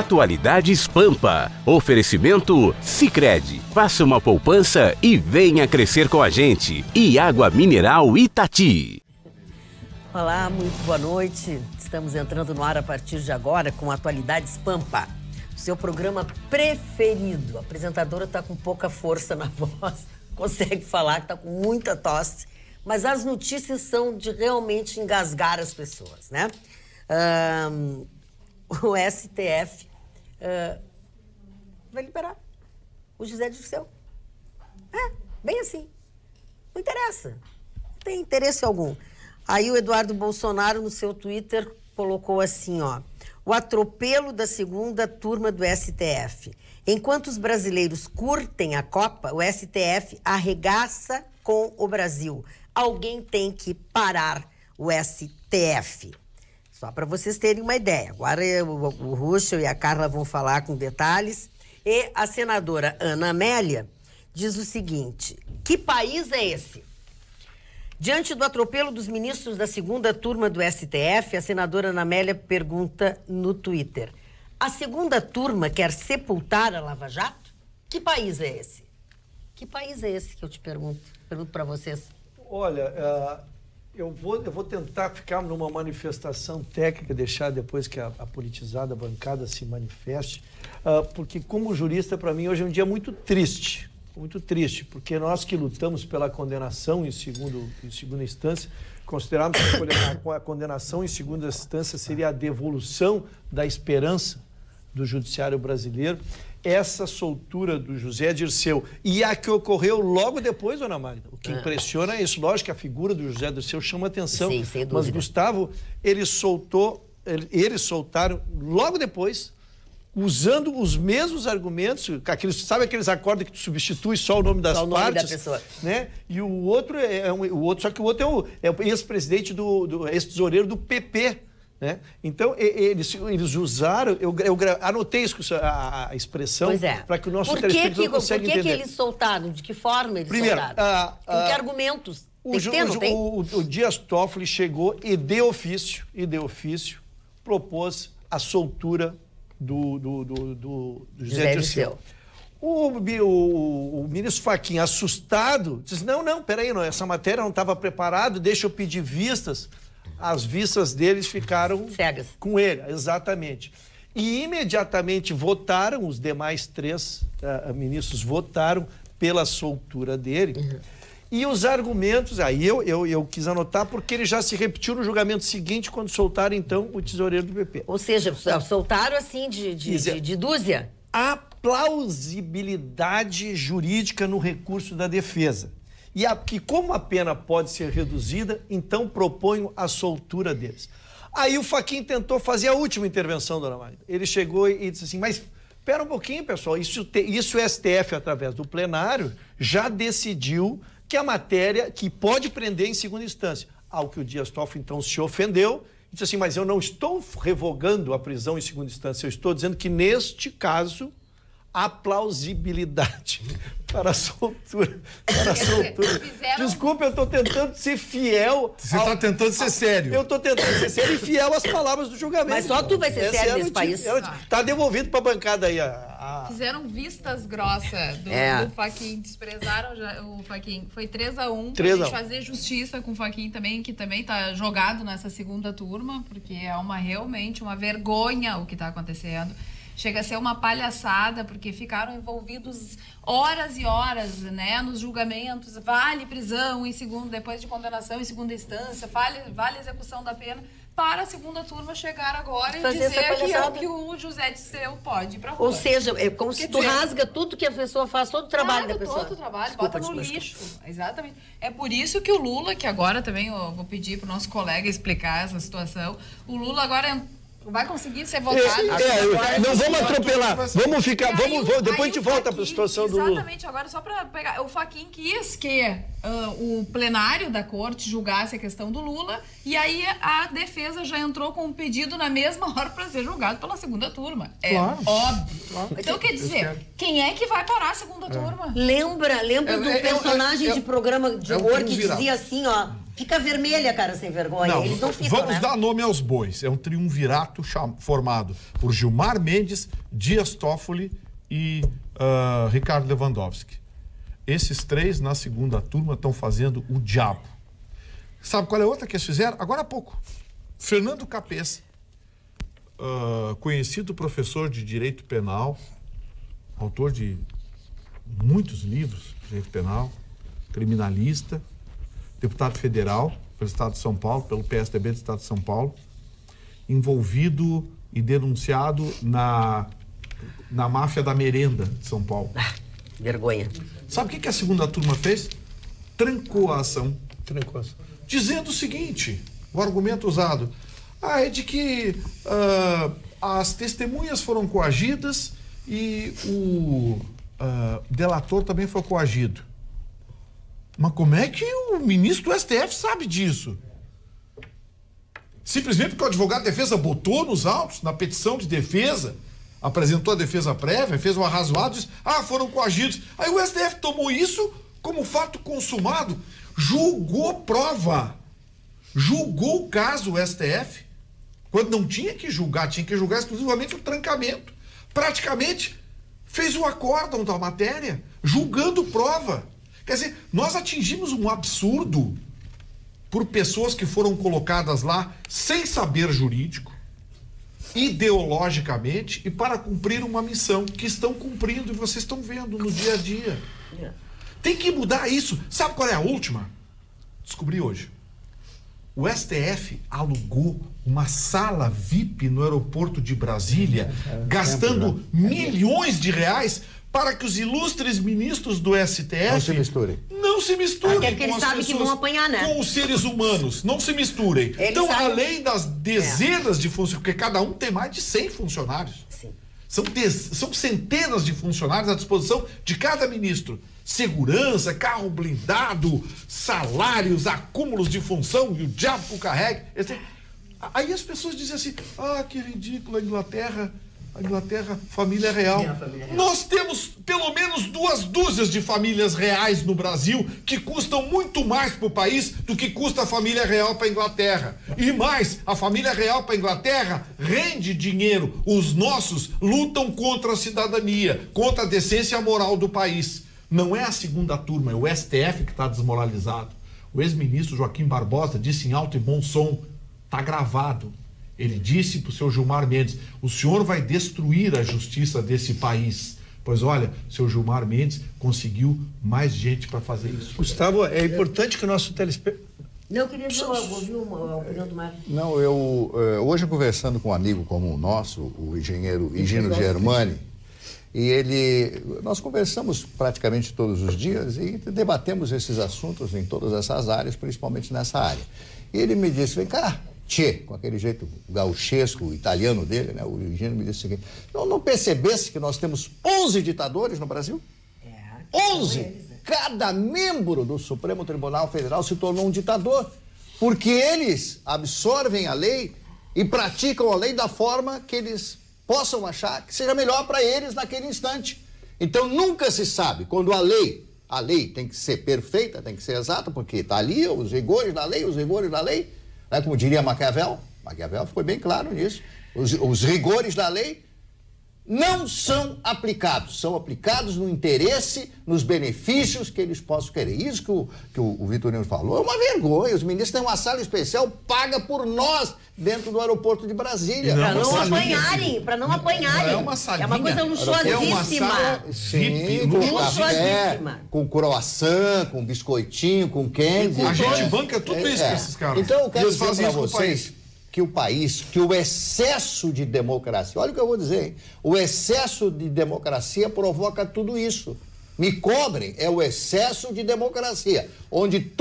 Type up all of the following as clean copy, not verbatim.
Atualidades Pampa. Oferecimento Sicredi. Faça uma poupança e venha crescer com a gente. E Água Mineral Itati. Olá, muito boa noite. Estamos entrando no ar a partir de agora com Atualidades Pampa. Seu programa preferido. A apresentadora está com pouca força na voz, consegue falar que está com muita tosse, mas as notícias são de realmente engasgar as pessoas, né? O STF vai liberar o José Dirceu. Bem assim. Não interessa. Não tem interesse algum. Aí o Eduardo Bolsonaro, no seu Twitter, colocou assim, ó: o atropelo da segunda turma do STF. Enquanto os brasileiros curtem a Copa, o STF arregaça com o Brasil. Alguém tem que parar o STF. Só para vocês terem uma ideia. Agora o Ruschel e a Carla vão falar com detalhes. E a senadora Ana Amélia diz o seguinte: que país é esse? Diante do atropelo dos ministros da segunda turma do STF, a senadora Ana Amélia pergunta no Twitter: a segunda turma quer sepultar a Lava Jato? Que país é esse? Que país é esse que eu te pergunto? Pergunto para vocês. Olha, eu vou tentar ficar numa manifestação técnica, deixar depois que a politizada bancada se manifeste, porque como jurista, para mim, hoje é um dia muito triste, porque nós que lutamos pela condenação em segunda instância, consideramos que a condenação em segunda instância seria a devolução da esperança do judiciário brasileiro. Essa soltura do José Dirceu e a que ocorreu logo depois, dona Magda, o que impressiona é isso. Lógico que a figura do José Dirceu chama atenção. Sim, sem dúvida. Mas, Gustavo, eles soltaram logo depois, usando os mesmos argumentos, sabe aqueles acordos que tu substitui só o nome das partes? Só o nome da pessoa. Né? E o outro só que o outro é o ex-presidente ex-tesoureiro do PP. Né? Então, eles usaram, eu anotei a expressão para que o nosso telespectador consiga entender. Por que eles soltaram? De que forma eles soltaram? Com que argumentos? O Dias Toffoli chegou e de ofício propôs a soltura do José Dirceu. O ministro Fachin, assustado, disse: não, peraí, essa matéria não estava preparada, deixa eu pedir vistas. As vistas deles ficaram cegas com ele, exatamente. E imediatamente votaram, os demais três ministros votaram pela soltura dele. Uhum. E os argumentos, aí eu quis anotar porque ele já se repetiu no julgamento seguinte, quando soltaram, então, o tesoureiro do PP. Ou seja, soltaram assim de dúzia? A plausibilidade jurídica no recurso da defesa. E que como a pena pode ser reduzida, então proponho a soltura deles. Aí o Fachin tentou fazer a última intervenção, dona Magda. Ele chegou e disse assim: mas espera um pouquinho, pessoal, isso o STF, através do plenário, já decidiu que a matéria que pode prender em segunda instância. Ao que o Dias Toffoli, então, se ofendeu e disse assim: mas eu não estou revogando a prisão em segunda instância, eu estou dizendo que, neste caso, há plausibilidade para a soltura. Desculpa, eu estou tentando ser fiel. Você está tentando ser sério. Eu estou tentando ser sério e fiel às palavras do julgamento. Mas só tu vai ser sério nesse país. Está devolvido para a bancada aí. Fizeram vistas grossas do Fachin, desprezaram o Fachin. Foi 3-1, para a gente fazer justiça com o Fachin também, que também está jogado nessa segunda turma, porque é realmente uma vergonha o que está acontecendo. Chega a ser uma palhaçada, porque ficaram envolvidos horas e horas, né, nos julgamentos. Vale prisão depois de condenação em segunda instância, vale execução da pena, para a segunda turma chegar agora e dizer que o José Dirceu pode ir para rua. Ou seja, é como se tu rasga tudo que a pessoa faz, todo o trabalho da pessoa. Todo o trabalho, bota no lixo. Exatamente. É por isso que o Lula, que agora também eu vou pedir para o nosso colega explicar essa situação, o Lula agora vai conseguir ser votado. Não vamos atropelar. Vamos ficar. Depois a gente volta para a situação do Lula. Exatamente. Agora, só para pegar. O Fachin quis que o plenário da corte julgasse a questão do Lula, e aí a defesa já entrou com um pedido na mesma hora para ser julgado pela segunda turma. Óbvio. Claro. Então, quer dizer, quem é que vai parar a segunda turma? Lembra do personagem de programa de humor que dizia assim, ó: Fica vermelha, cara, sem vergonha. Não, eles não ficam, vamos dar nome aos bois. É um triunvirato formado por Gilmar Mendes, Dias Toffoli e Ricardo Lewandowski. Esses 3, na segunda turma, estão fazendo o diabo. Sabe qual é a outra que eles fizeram? Agora há pouco. Fernando Capês, conhecido professor de Direito Penal, autor de muitos livros de Direito Penal, criminalista, deputado federal pelo Estado de São Paulo, pelo PSDB do Estado de São Paulo, envolvido e denunciado na máfia da merenda de São Paulo. Vergonha. Sabe o que a segunda turma fez? Trancou a ação. Trancou a ação. Dizendo o seguinte, o argumento usado, é de que as testemunhas foram coagidas e o delator também foi coagido. Mas como é que o ministro do STF sabe disso? Simplesmente porque o advogado de defesa botou nos autos, na petição de defesa, apresentou a defesa prévia, fez um arrazoado, disse, foram coagidos. Aí o STF tomou isso como fato consumado, julgou prova, julgou o caso, o STF, quando não tinha que julgar, tinha que julgar exclusivamente o trancamento. Praticamente fez o acórdão da matéria, julgando prova. Quer dizer, nós atingimos um absurdo por pessoas que foram colocadas lá sem saber jurídico, ideologicamente e para cumprir uma missão que estão cumprindo e vocês estão vendo no dia a dia. Tem que mudar isso. Sabe qual é a última? Descobri hoje. O STF alugou uma sala VIP no aeroporto de Brasília, gastando milhões de reais para que os ilustres ministros do STF não se misturem até porque eles sabem que vão apanhar, né? Com os seres humanos, não se misturem. Então, além das dezenas de funcionários, porque cada um tem mais de 100 funcionários. Sim. São centenas de funcionários à disposição de cada ministro. Segurança, carro blindado, salários, acúmulos de função e o diabo que o carregue. Aí as pessoas dizem assim, que ridículo, a Inglaterra, família real. Nós temos pelo menos 2 dúzias de famílias reais no Brasil que custam muito mais para o país do que custa a família real para a Inglaterra. E mais, a família real para a Inglaterra rende dinheiro. Os nossos lutam contra a cidadania, contra a decência moral do país. Não é a segunda turma, é o STF que está desmoralizado. O ex-ministro Joaquim Barbosa disse em alto e bom som, está gravado. Ele disse para o seu Gilmar Mendes, o senhor vai destruir a justiça desse país. Pois olha, o seu Gilmar Mendes conseguiu mais gente para fazer isso. Gustavo, é importante que o nosso telespectador... Não, eu queria ouvir a opinião do Marcos. Não, hoje conversando com um amigo como o nosso, o engenheiro Higino Germani, e nós conversamos praticamente todos os dias e debatemos esses assuntos em todas essas áreas, principalmente nessa área. E ele me disse, vem cá, com aquele jeito gauchesco, italiano dele, né? O Higino me disse o seguinte, não percebesse que nós temos 11 ditadores no Brasil? 11! Eles, né? Cada membro do Supremo Tribunal Federal se tornou um ditador, porque eles absorvem a lei e praticam a lei da forma que eles possam achar que seja melhor para eles naquele instante. Então nunca se sabe, quando a lei tem que ser perfeita, tem que ser exata, porque está ali os rigores da lei, né? Como diria Maquiavel foi bem claro nisso, os rigores da lei não são aplicados, são aplicados no interesse, nos benefícios que eles possam querer. Isso que o Vitorino falou é uma vergonha. Os ministros têm uma sala especial paga por nós dentro do aeroporto de Brasília. Para não apanharem. É uma salinha. É uma coisa luxuosíssima. É uma sala VIP, luxuosíssima. Com croissant, com biscoitinho, com candy. A gente banca tudo isso para esses caras. Então eu quero dizer para vocês que o excesso de democracia, olha o que eu vou dizer, hein? O excesso de democracia provoca tudo isso. Me cobrem, é o excesso de democracia, onde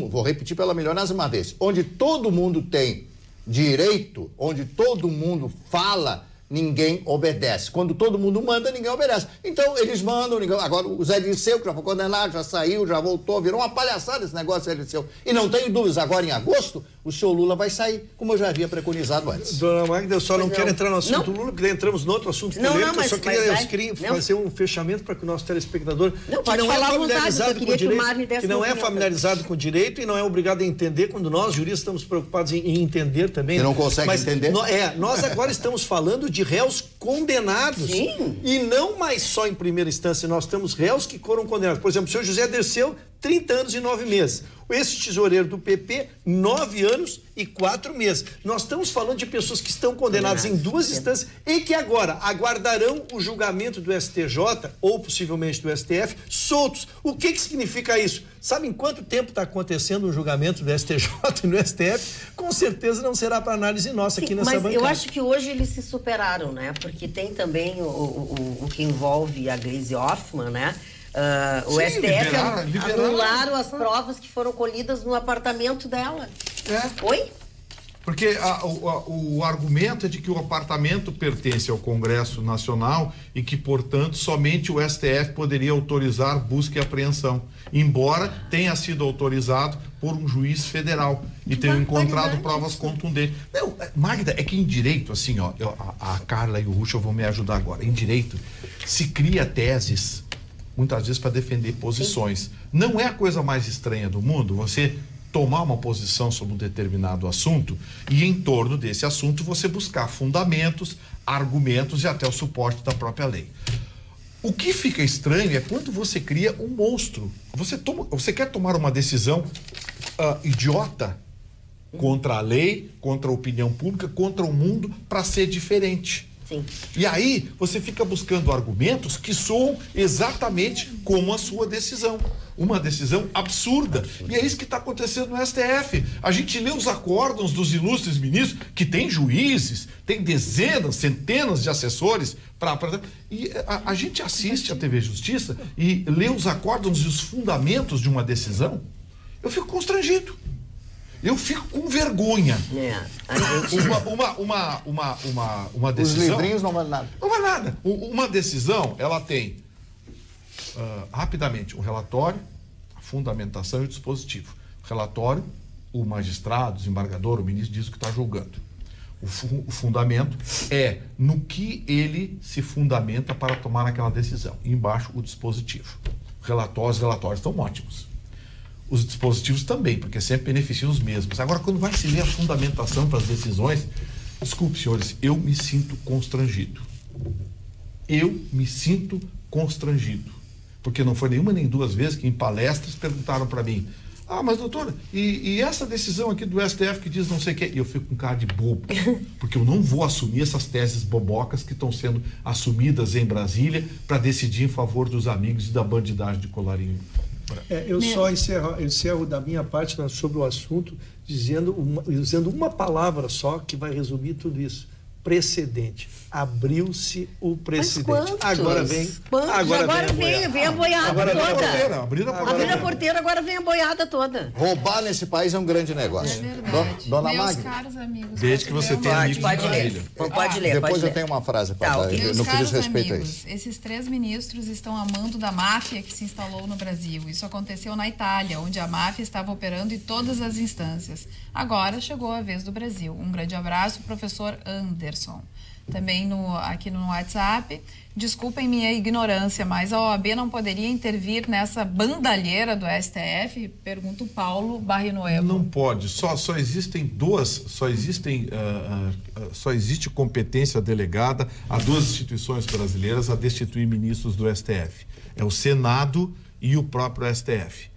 vou repetir pela milionésima vez, onde todo mundo tem direito, onde todo mundo fala, ninguém obedece. Quando todo mundo manda, ninguém obedece. Então, eles mandam, agora o Zé Dirceu, que já foi condenado, já saiu, já voltou, virou uma palhaçada esse negócio, Zé Dirceu. E não tenho dúvidas, agora em agosto, o senhor Lula vai sair, como eu já havia preconizado antes. Dona Magda, eu só não quero entrar no assunto Lula, porque entramos no outro assunto polêmico. Eu só queria fazer um fechamento para que o nosso telespectador, que não é familiarizado com o direito, que não é familiarizado com o direito e não é obrigado a entender, quando nós, juristas, estamos preocupados em entender também. Que não consegue entender? Nós agora estamos falando de réus condenados. Sim. E não mais só em primeira instância, nós temos réus que foram condenados. Por exemplo, o senhor José Dirceu, 30 anos e 9 meses. Esse tesoureiro do PP, 9 anos e 4 meses. Nós estamos falando de pessoas que estão condenadas em 2 instâncias e que agora aguardarão o julgamento do STJ ou possivelmente do STF soltos. O que significa isso? Sabe em quanto tempo está acontecendo o julgamento do STJ e do STF? Com certeza não será para análise nossa aqui nessa bancada. Mas eu acho que hoje eles se superaram, né? Porque tem também o que envolve a Gleisi Hoffmann, né? O STF anularam as provas que foram colhidas no apartamento dela. Oi? Porque o argumento é de que o apartamento pertence ao Congresso Nacional e que, portanto, somente o STF poderia autorizar busca e apreensão, embora tenha sido autorizado por um juiz federal e tenha encontrado provas contundentes. Não, Magda, é que em direito, assim, ó, a Carla e o Ruschel vão me ajudar agora. Em direito, se cria teses, muitas vezes para defender posições. Sim. Não é a coisa mais estranha do mundo você tomar uma posição sobre um determinado assunto e em torno desse assunto você buscar fundamentos, argumentos e até o suporte da própria lei. O que fica estranho é quando você cria um monstro. Você quer tomar uma decisão idiota contra a lei, contra a opinião pública, contra o mundo para ser diferente. Sim. E aí você fica buscando argumentos que soam exatamente como a sua decisão. Uma decisão absurda. E é isso que está acontecendo no STF. A gente lê os acórdãos dos ilustres ministros, que tem juízes, tem dezenas, centenas de assessores e a gente assiste a TV Justiça e lê os acórdãos e os fundamentos de uma decisão. Eu fico constrangido. Eu fico com vergonha. Uma decisão. Os livrinhos não valem nada. Não vale nada. Uma decisão, ela tem rapidamente o relatório, a fundamentação e o dispositivo. O relatório, o magistrado, o desembargador, o ministro diz o que está julgando. O fundamento é no que ele se fundamenta para tomar aquela decisão. E embaixo o dispositivo. Os relatórios estão ótimos. Os dispositivos também, porque sempre beneficiam os mesmos. Agora, quando vai se ler a fundamentação para as decisões, desculpe, senhores, eu me sinto constrangido. Eu me sinto constrangido. Porque não foi nenhuma nem duas vezes que em palestras perguntaram para mim: mas doutora, e essa decisão aqui do STF que diz não sei o quê? E eu fico com cara de bobo, porque eu não vou assumir essas teses bobocas que estão sendo assumidas em Brasília para decidir em favor dos amigos e da bandidagem de colarinho. Eu só encerro da minha parte sobre o assunto dizendo uma palavra só que vai resumir tudo isso: precedente. Abriu-se o precedente. Agora vem a boiada toda. Abriram a porteira, agora vem a boiada toda. Roubar nesse país é um grande negócio. É verdade. Dona Meus Magda. caros amigos. Desde que você tenha amigos pode ler. Pode ler. Depois eu tenho uma frase para dar. Meus No que diz caros respeito amigos, a isso. esses 3 ministros estão amando da máfia que se instalou no Brasil. Isso aconteceu na Itália, onde a máfia estava operando em todas as instâncias. Agora chegou a vez do Brasil. Um grande abraço, professor Anderson. Também aqui no WhatsApp. Desculpem minha ignorância, mas a OAB não poderia intervir nessa bandalheira do STF? Pergunta o Paulo Barrinoevo. Não pode. Só existe competência delegada a 2 instituições brasileiras a destituir ministros do STF. É o Senado e o próprio STF.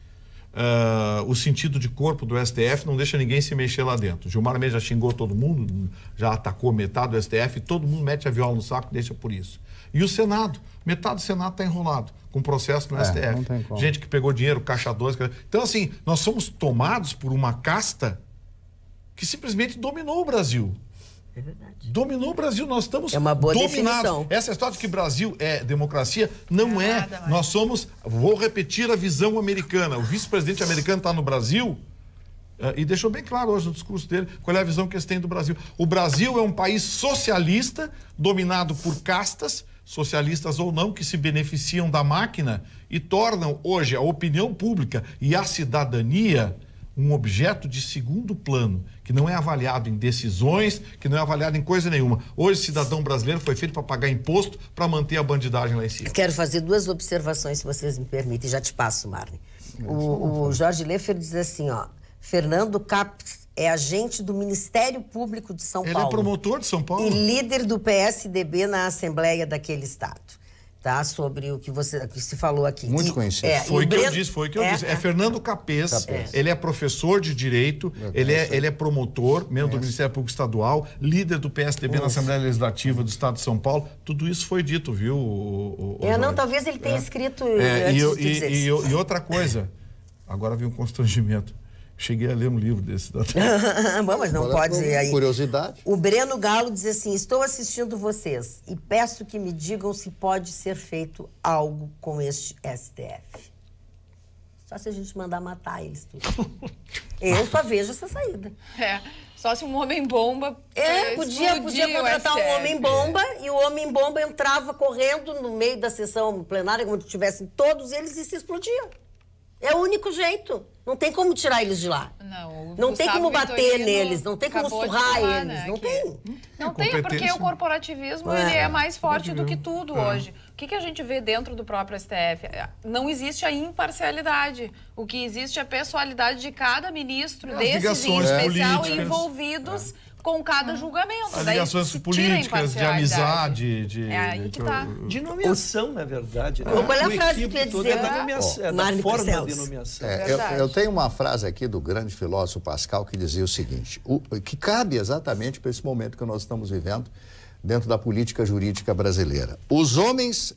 O sentido de corpo do STF não deixa ninguém se mexer lá dentro. Gilmar Mendes já xingou todo mundo, já atacou metade do STF, todo mundo mete a viola no saco e deixa por isso. E o Senado, metade do Senado está enrolado com processo no STF. Não tem como. Gente que pegou dinheiro, caixa 2. Então, assim, nós somos tomados por uma casta que simplesmente dominou o Brasil. É verdade. Dominou o Brasil, nós estamos É uma boa dominados. definição. Essa história de que Brasil é democracia, não é. Nada, Nós somos, vou repetir a visão americana. O vice-presidente americano está no Brasil e deixou bem claro hoje no discurso dele qual é a visão que eles têm do Brasil. O Brasil é um país socialista, dominado por castas, socialistas ou não, que se beneficiam da máquina e tornam hoje a opinião pública e a cidadania um objeto de segundo plano, que não é avaliado em decisões, que não é avaliado em coisa nenhuma. Hoje, o cidadão brasileiro foi feito para pagar imposto para manter a bandidagem lá em cima. Quero fazer 2 observações, se vocês me permitem. Já te passo, Marne. O Jorge Leffer diz assim, ó, Fernando Capes é agente do Ministério Público de São Paulo. Ele é promotor de São Paulo. E líder do PSDB na Assembleia daquele estado. Tá? Sobre o que se falou aqui. Muito conhecido. Foi o que eu disse. É Fernando Capes. Ele é professor de Direito, ele é promotor, membro do Ministério Público Estadual, líder do PSDB na Assembleia Legislativa do Estado de São Paulo. Tudo isso foi dito, viu? Não, talvez ele tenha escrito antes de dizer isso. E outra coisa, agora vem um constrangimento. Cheguei a ler um livro desse. Bom, mas não pode ir aí. Curiosidade. O Breno Galo diz assim, estou assistindo vocês e peço que me digam se pode ser feito algo com este STF. Só se a gente mandar matar eles tudo. Eu só vejo essa saída. Só se um homem-bomba podia contratar um homem-bomba e o homem-bomba entrava correndo no meio da sessão plenária, como se tivessem todos eles, e se explodiam. É o único jeito. Não tem como tirar eles de lá. Não tem como bater neles, não tem como surrar eles. Né? Não tem, porque o corporativismo ele é mais forte do que tudo hoje. O que a gente vê dentro do próprio STF? Não existe a imparcialidade. O que existe é a pessoalidade de cada ministro, desses em especial, envolvidos com cada julgamento. As ligações políticas, de amizade, É aí que tá. De nomeação, na verdade. Qual é a frase que eu ia dizer? Da forma de nomeação. Eu tenho uma frase aqui do grande filósofo Pascal que dizia o seguinte, que cabe exatamente para esse momento que nós estamos vivendo dentro da política jurídica brasileira. Os homens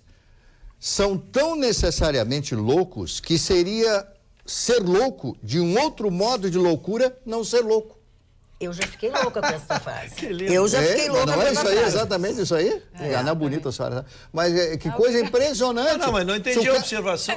são tão necessariamente loucos que seria ser louco de um outro modo de loucura não ser louco. Eu já fiquei louca com essa frase. Eu já fiquei louca com essa frase. Não é isso aí, exatamente isso aí? Não é bonita a senhora. Mas que coisa impressionante. Não, mas não entendi a observação.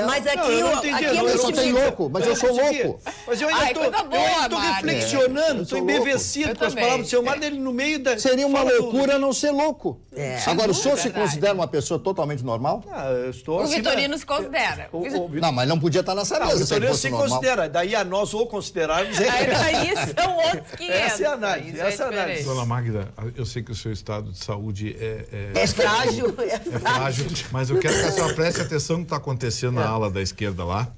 Mas aqui eu sou louco, mas eu sou louco. Mas eu ainda estou reflexionando, estou embevecido com as palavras do seu Mário, ele no meio da... Seria uma loucura não ser louco. Agora, o senhor se considera uma pessoa totalmente normal? Eu estou o Vitorino se considera. Não, mas não podia estar nessa mesa. O Vitorino se considera. Daí a nós ou considerarmos... Aí são outros 500. Essa é a análise. Essa é a análise. Dona Magda, eu sei que o seu estado de saúde é frágil. É frágil, mas eu quero que a senhora preste atenção no que está acontecendo na ala da esquerda lá.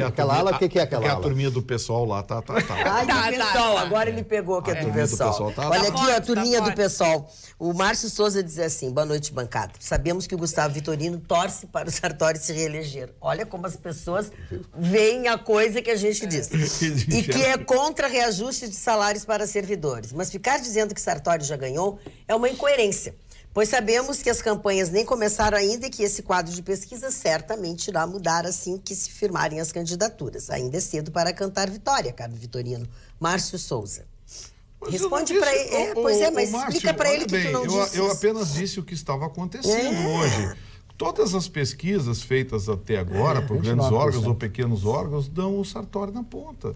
Aquela ala, o que é aquela ala? Porque a turminha do pessoal lá tá. PSOL, agora ele pegou que é do PSOL. Olha aqui, a turminha do PSOL. O Márcio Souza diz assim, boa noite, bancada. Sabemos que o Gustavo Vitorino torce para o Sartori se reeleger. Olha como as pessoas veem a coisa que a gente diz. E que é contra reajuste de salários para servidores. Mas ficar dizendo que Sartori já ganhou é uma incoerência. Pois sabemos que as campanhas nem começaram ainda e que esse quadro de pesquisa certamente irá mudar assim que se firmarem as candidaturas. Ainda é cedo para cantar vitória, caro Vitorino. Márcio Souza. Responde para ele. Mas Márcio, explica para ele que tu não disse. Eu apenas disse o que estava acontecendo hoje. Todas as pesquisas feitas até agora por grandes órgãos ou pequenos órgãos dão o Sartori na ponta.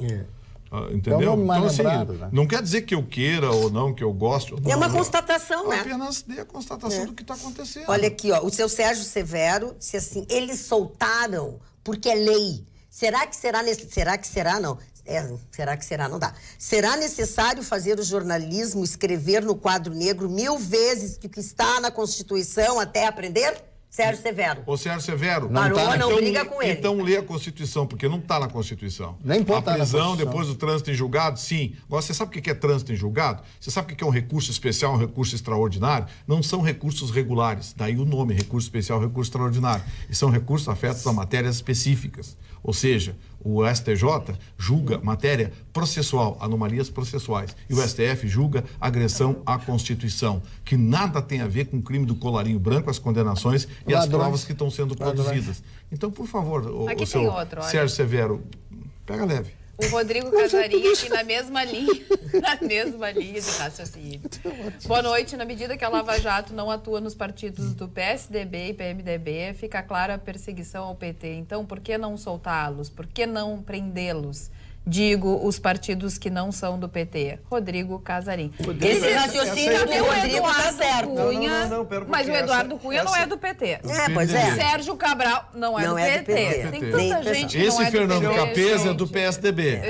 Entendeu? Então, assim, não quer dizer que eu queira ou não, que eu gosto. É uma constatação, né? Apenas dei a constatação do que está acontecendo. Olha aqui, ó, o seu Sérgio Severo disse assim, eles soltaram porque é lei. Será que será não? Será que será? Não dá. Será necessário fazer o jornalismo escrever no quadro negro 1000 vezes o que está na Constituição até aprender? Sérgio Severo. Ô, Sérgio Severo. Não briga com ele. Então lê a Constituição, porque não está na Constituição. Nem pode estar na prisão, depois do trânsito em julgado, sim. Agora, você sabe o que é trânsito em julgado? Você sabe o que é um recurso especial, um recurso extraordinário? Não são recursos regulares. Daí o nome, recurso especial, recurso extraordinário. E são recursos afetos a matérias específicas. Ou seja, o STJ julga matéria processual, anomalias processuais. E o STF julga agressão à Constituição, que nada tem a ver com o crime do colarinho branco, as condenações e as provas que estão sendo produzidas. Então, por favor, o seu Sérgio Severo, pega leve. O Rodrigo Casarinha aqui na mesma linha de raciocínio. Boa noite. Na medida que a Lava Jato não atua nos partidos do PSDB e PMDB, fica clara a perseguição ao PT. Então, por que não soltá-los? Por que não prendê-los? Digo os partidos que não são do PT. Rodrigo Casarim. Esse raciocínio do Rodrigo tá certo. Cunha, mas o Eduardo Cunha não é do PT. Pois é. Sérgio Cabral não é do PT. Tem tanta gente que esse não é Fernando do PT, Capesa é do PSDB.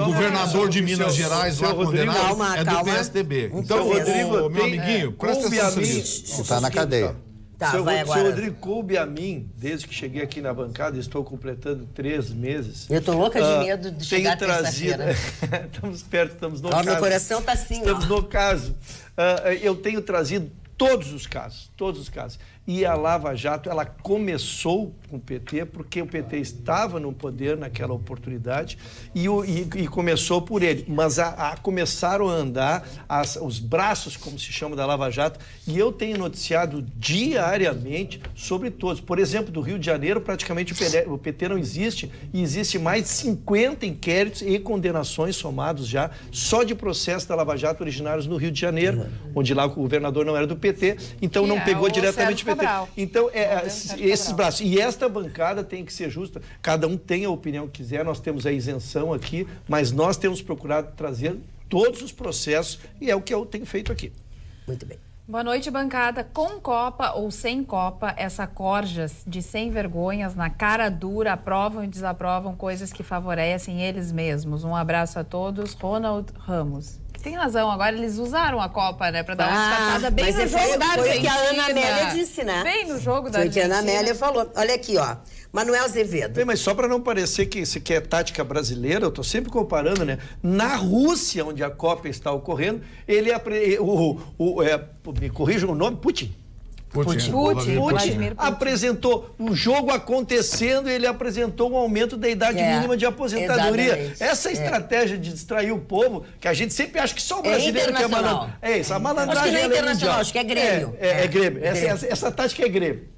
O governador de Minas Gerais, lá condenado, é do PSDB. Então, Rodrigo, meu amiguinho, presta atenção nisso. Você está na cadeia. Seu Rodrigo, coube a mim, desde que cheguei aqui na bancada, estou completando 3 meses. Eu tô louca de medo de chegar terça-feira. Estamos perto, estamos no caso. Meu coração tá assim, Estamos no caso. Eu tenho trazido todos os casos. E a Lava Jato, ela começou com o PT, porque o PT estava no poder naquela oportunidade e começou por ele. Mas começaram a andar os braços, como se chama, da Lava Jato, e eu tenho noticiado diariamente sobre todos. Por exemplo, do Rio de Janeiro, praticamente o PT não existe, e existe mais de 50 inquéritos e condenações somados já, só de processo da Lava Jato originários no Rio de Janeiro, onde lá o governador não era do PT, então não pegou diretamente o PT. Então, esses braços. E esta bancada tem que ser justa. Cada um tem a opinião que quiser, nós temos a isenção aqui, mas nós temos procurado trazer todos os processos e é o que eu tenho feito aqui. Muito bem. Boa noite, bancada. Com Copa ou sem Copa, essa corjas de sem vergonhas na cara dura aprovam e desaprovam coisas que favorecem eles mesmos. Um abraço a todos. Ronald Ramos. Tem razão, agora eles usaram a Copa, né, para dar uma disfarçada bem no jogo da Argentina. Foi o que a Ana Amélia disse, né? Bem no jogo da Argentina. Foi o que a Ana Amélia falou. Olha aqui, ó. Manuel Azevedo. Bem, mas só para não parecer que isso aqui é tática brasileira, eu estou sempre comparando, né? Na Rússia, onde a Copa está ocorrendo, me corrijam o nome, Putin apresentou o jogo acontecendo e ele apresentou um aumento da idade mínima de aposentadoria. Exatamente. Essa estratégia de distrair o povo, que a gente sempre acha que só o brasileiro que é malandro. É isso, a malandragem é internacional, acho que é Grêmio. É Grêmio. Essa tática é Grêmio.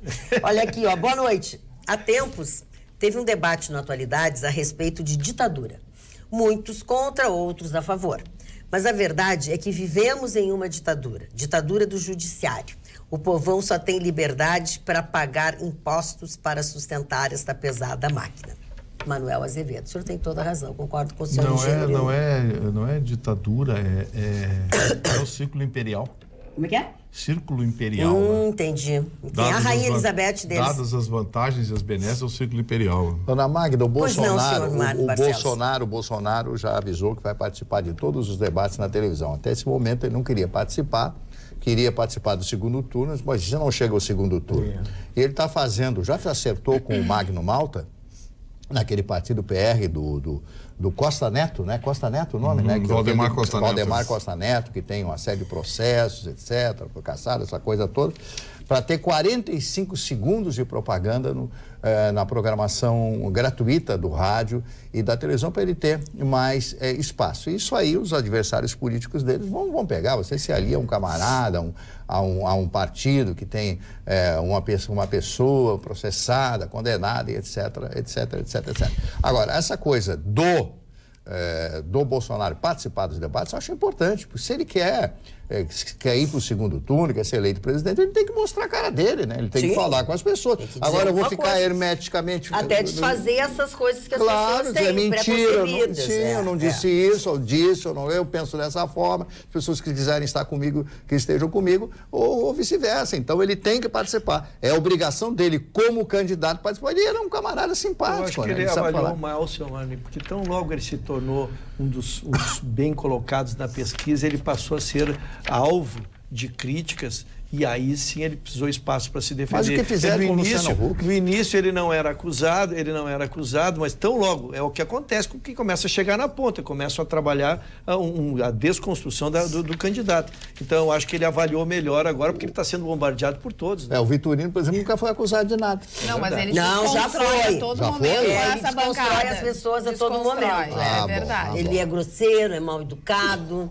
Olha aqui, ó, boa noite. Há tempos, teve um debate no Atualidades a respeito de ditadura. Muitos contra, outros a favor. Mas a verdade é que vivemos em uma ditadura do judiciário. O povão só tem liberdade para pagar impostos para sustentar esta pesada máquina. Manuel Azevedo, o senhor tem toda a razão, concordo com o senhor. Não é ditadura, é o círculo imperial. Como é que é? Círculo imperial. Entendi. Tem a Rainha Elizabeth deles. Dadas as vantagens e as benesses, é o círculo imperial. Dona Magda, o Bolsonaro, Bolsonaro já avisou que vai participar de todos os debates na televisão. Até esse momento ele não queria participar. Queria participar do segundo turno, mas já não chega ao segundo turno. E ele está fazendo, já acertou com o Magno Malta, naquele partido PR do Costa Neto, né? Costa Neto o nome, né? Valdemar Costa Neto. Valdemar Costa Neto, que tem uma série de processos, etc., foi caçado, essa coisa toda, para ter 45 segundos de propaganda na programação gratuita do rádio e da televisão, para ele ter mais espaço. Isso aí os adversários políticos deles vão pegar. Você se alia a um camarada, a um partido que tem uma pessoa processada, condenada, e etc. Agora, essa coisa do Bolsonaro participar dos debates, eu acho importante, porque se ele quer ir para o segundo turno, quer ser eleito presidente, ele tem que mostrar a cara dele, né? Ele tem que falar com as pessoas. Agora eu vou ficar hermeticamente... Até desfazer essas coisas que as pessoas têm, é mentira, eu não disse isso, eu penso dessa forma, as pessoas que quiserem estar comigo, que estejam comigo, ou vice-versa. Então ele tem que participar. É obrigação dele, como candidato, participar. Ele era um camarada simpático. Eu acho que ele avaliou mal, seu Marne, porque tão logo ele se tornou um dos bem colocados na pesquisa, ele passou a ser alvo de críticas e aí sim ele precisou espaço para se defender. Mas o que fizeram com o Luciano Huck? No início ele não era acusado, mas tão logo é o que acontece com quem começa a chegar na ponta, começam a trabalhar a desconstrução do candidato. Então eu acho que ele avaliou melhor agora, porque ele está sendo bombardeado por todos. Né? O Vitorino, por exemplo, nunca foi acusado de nada. Não, mas ele já foi a todo momento. Ele desconstrói as pessoas a todo momento. É verdade. Ele é grosseiro, é mal educado,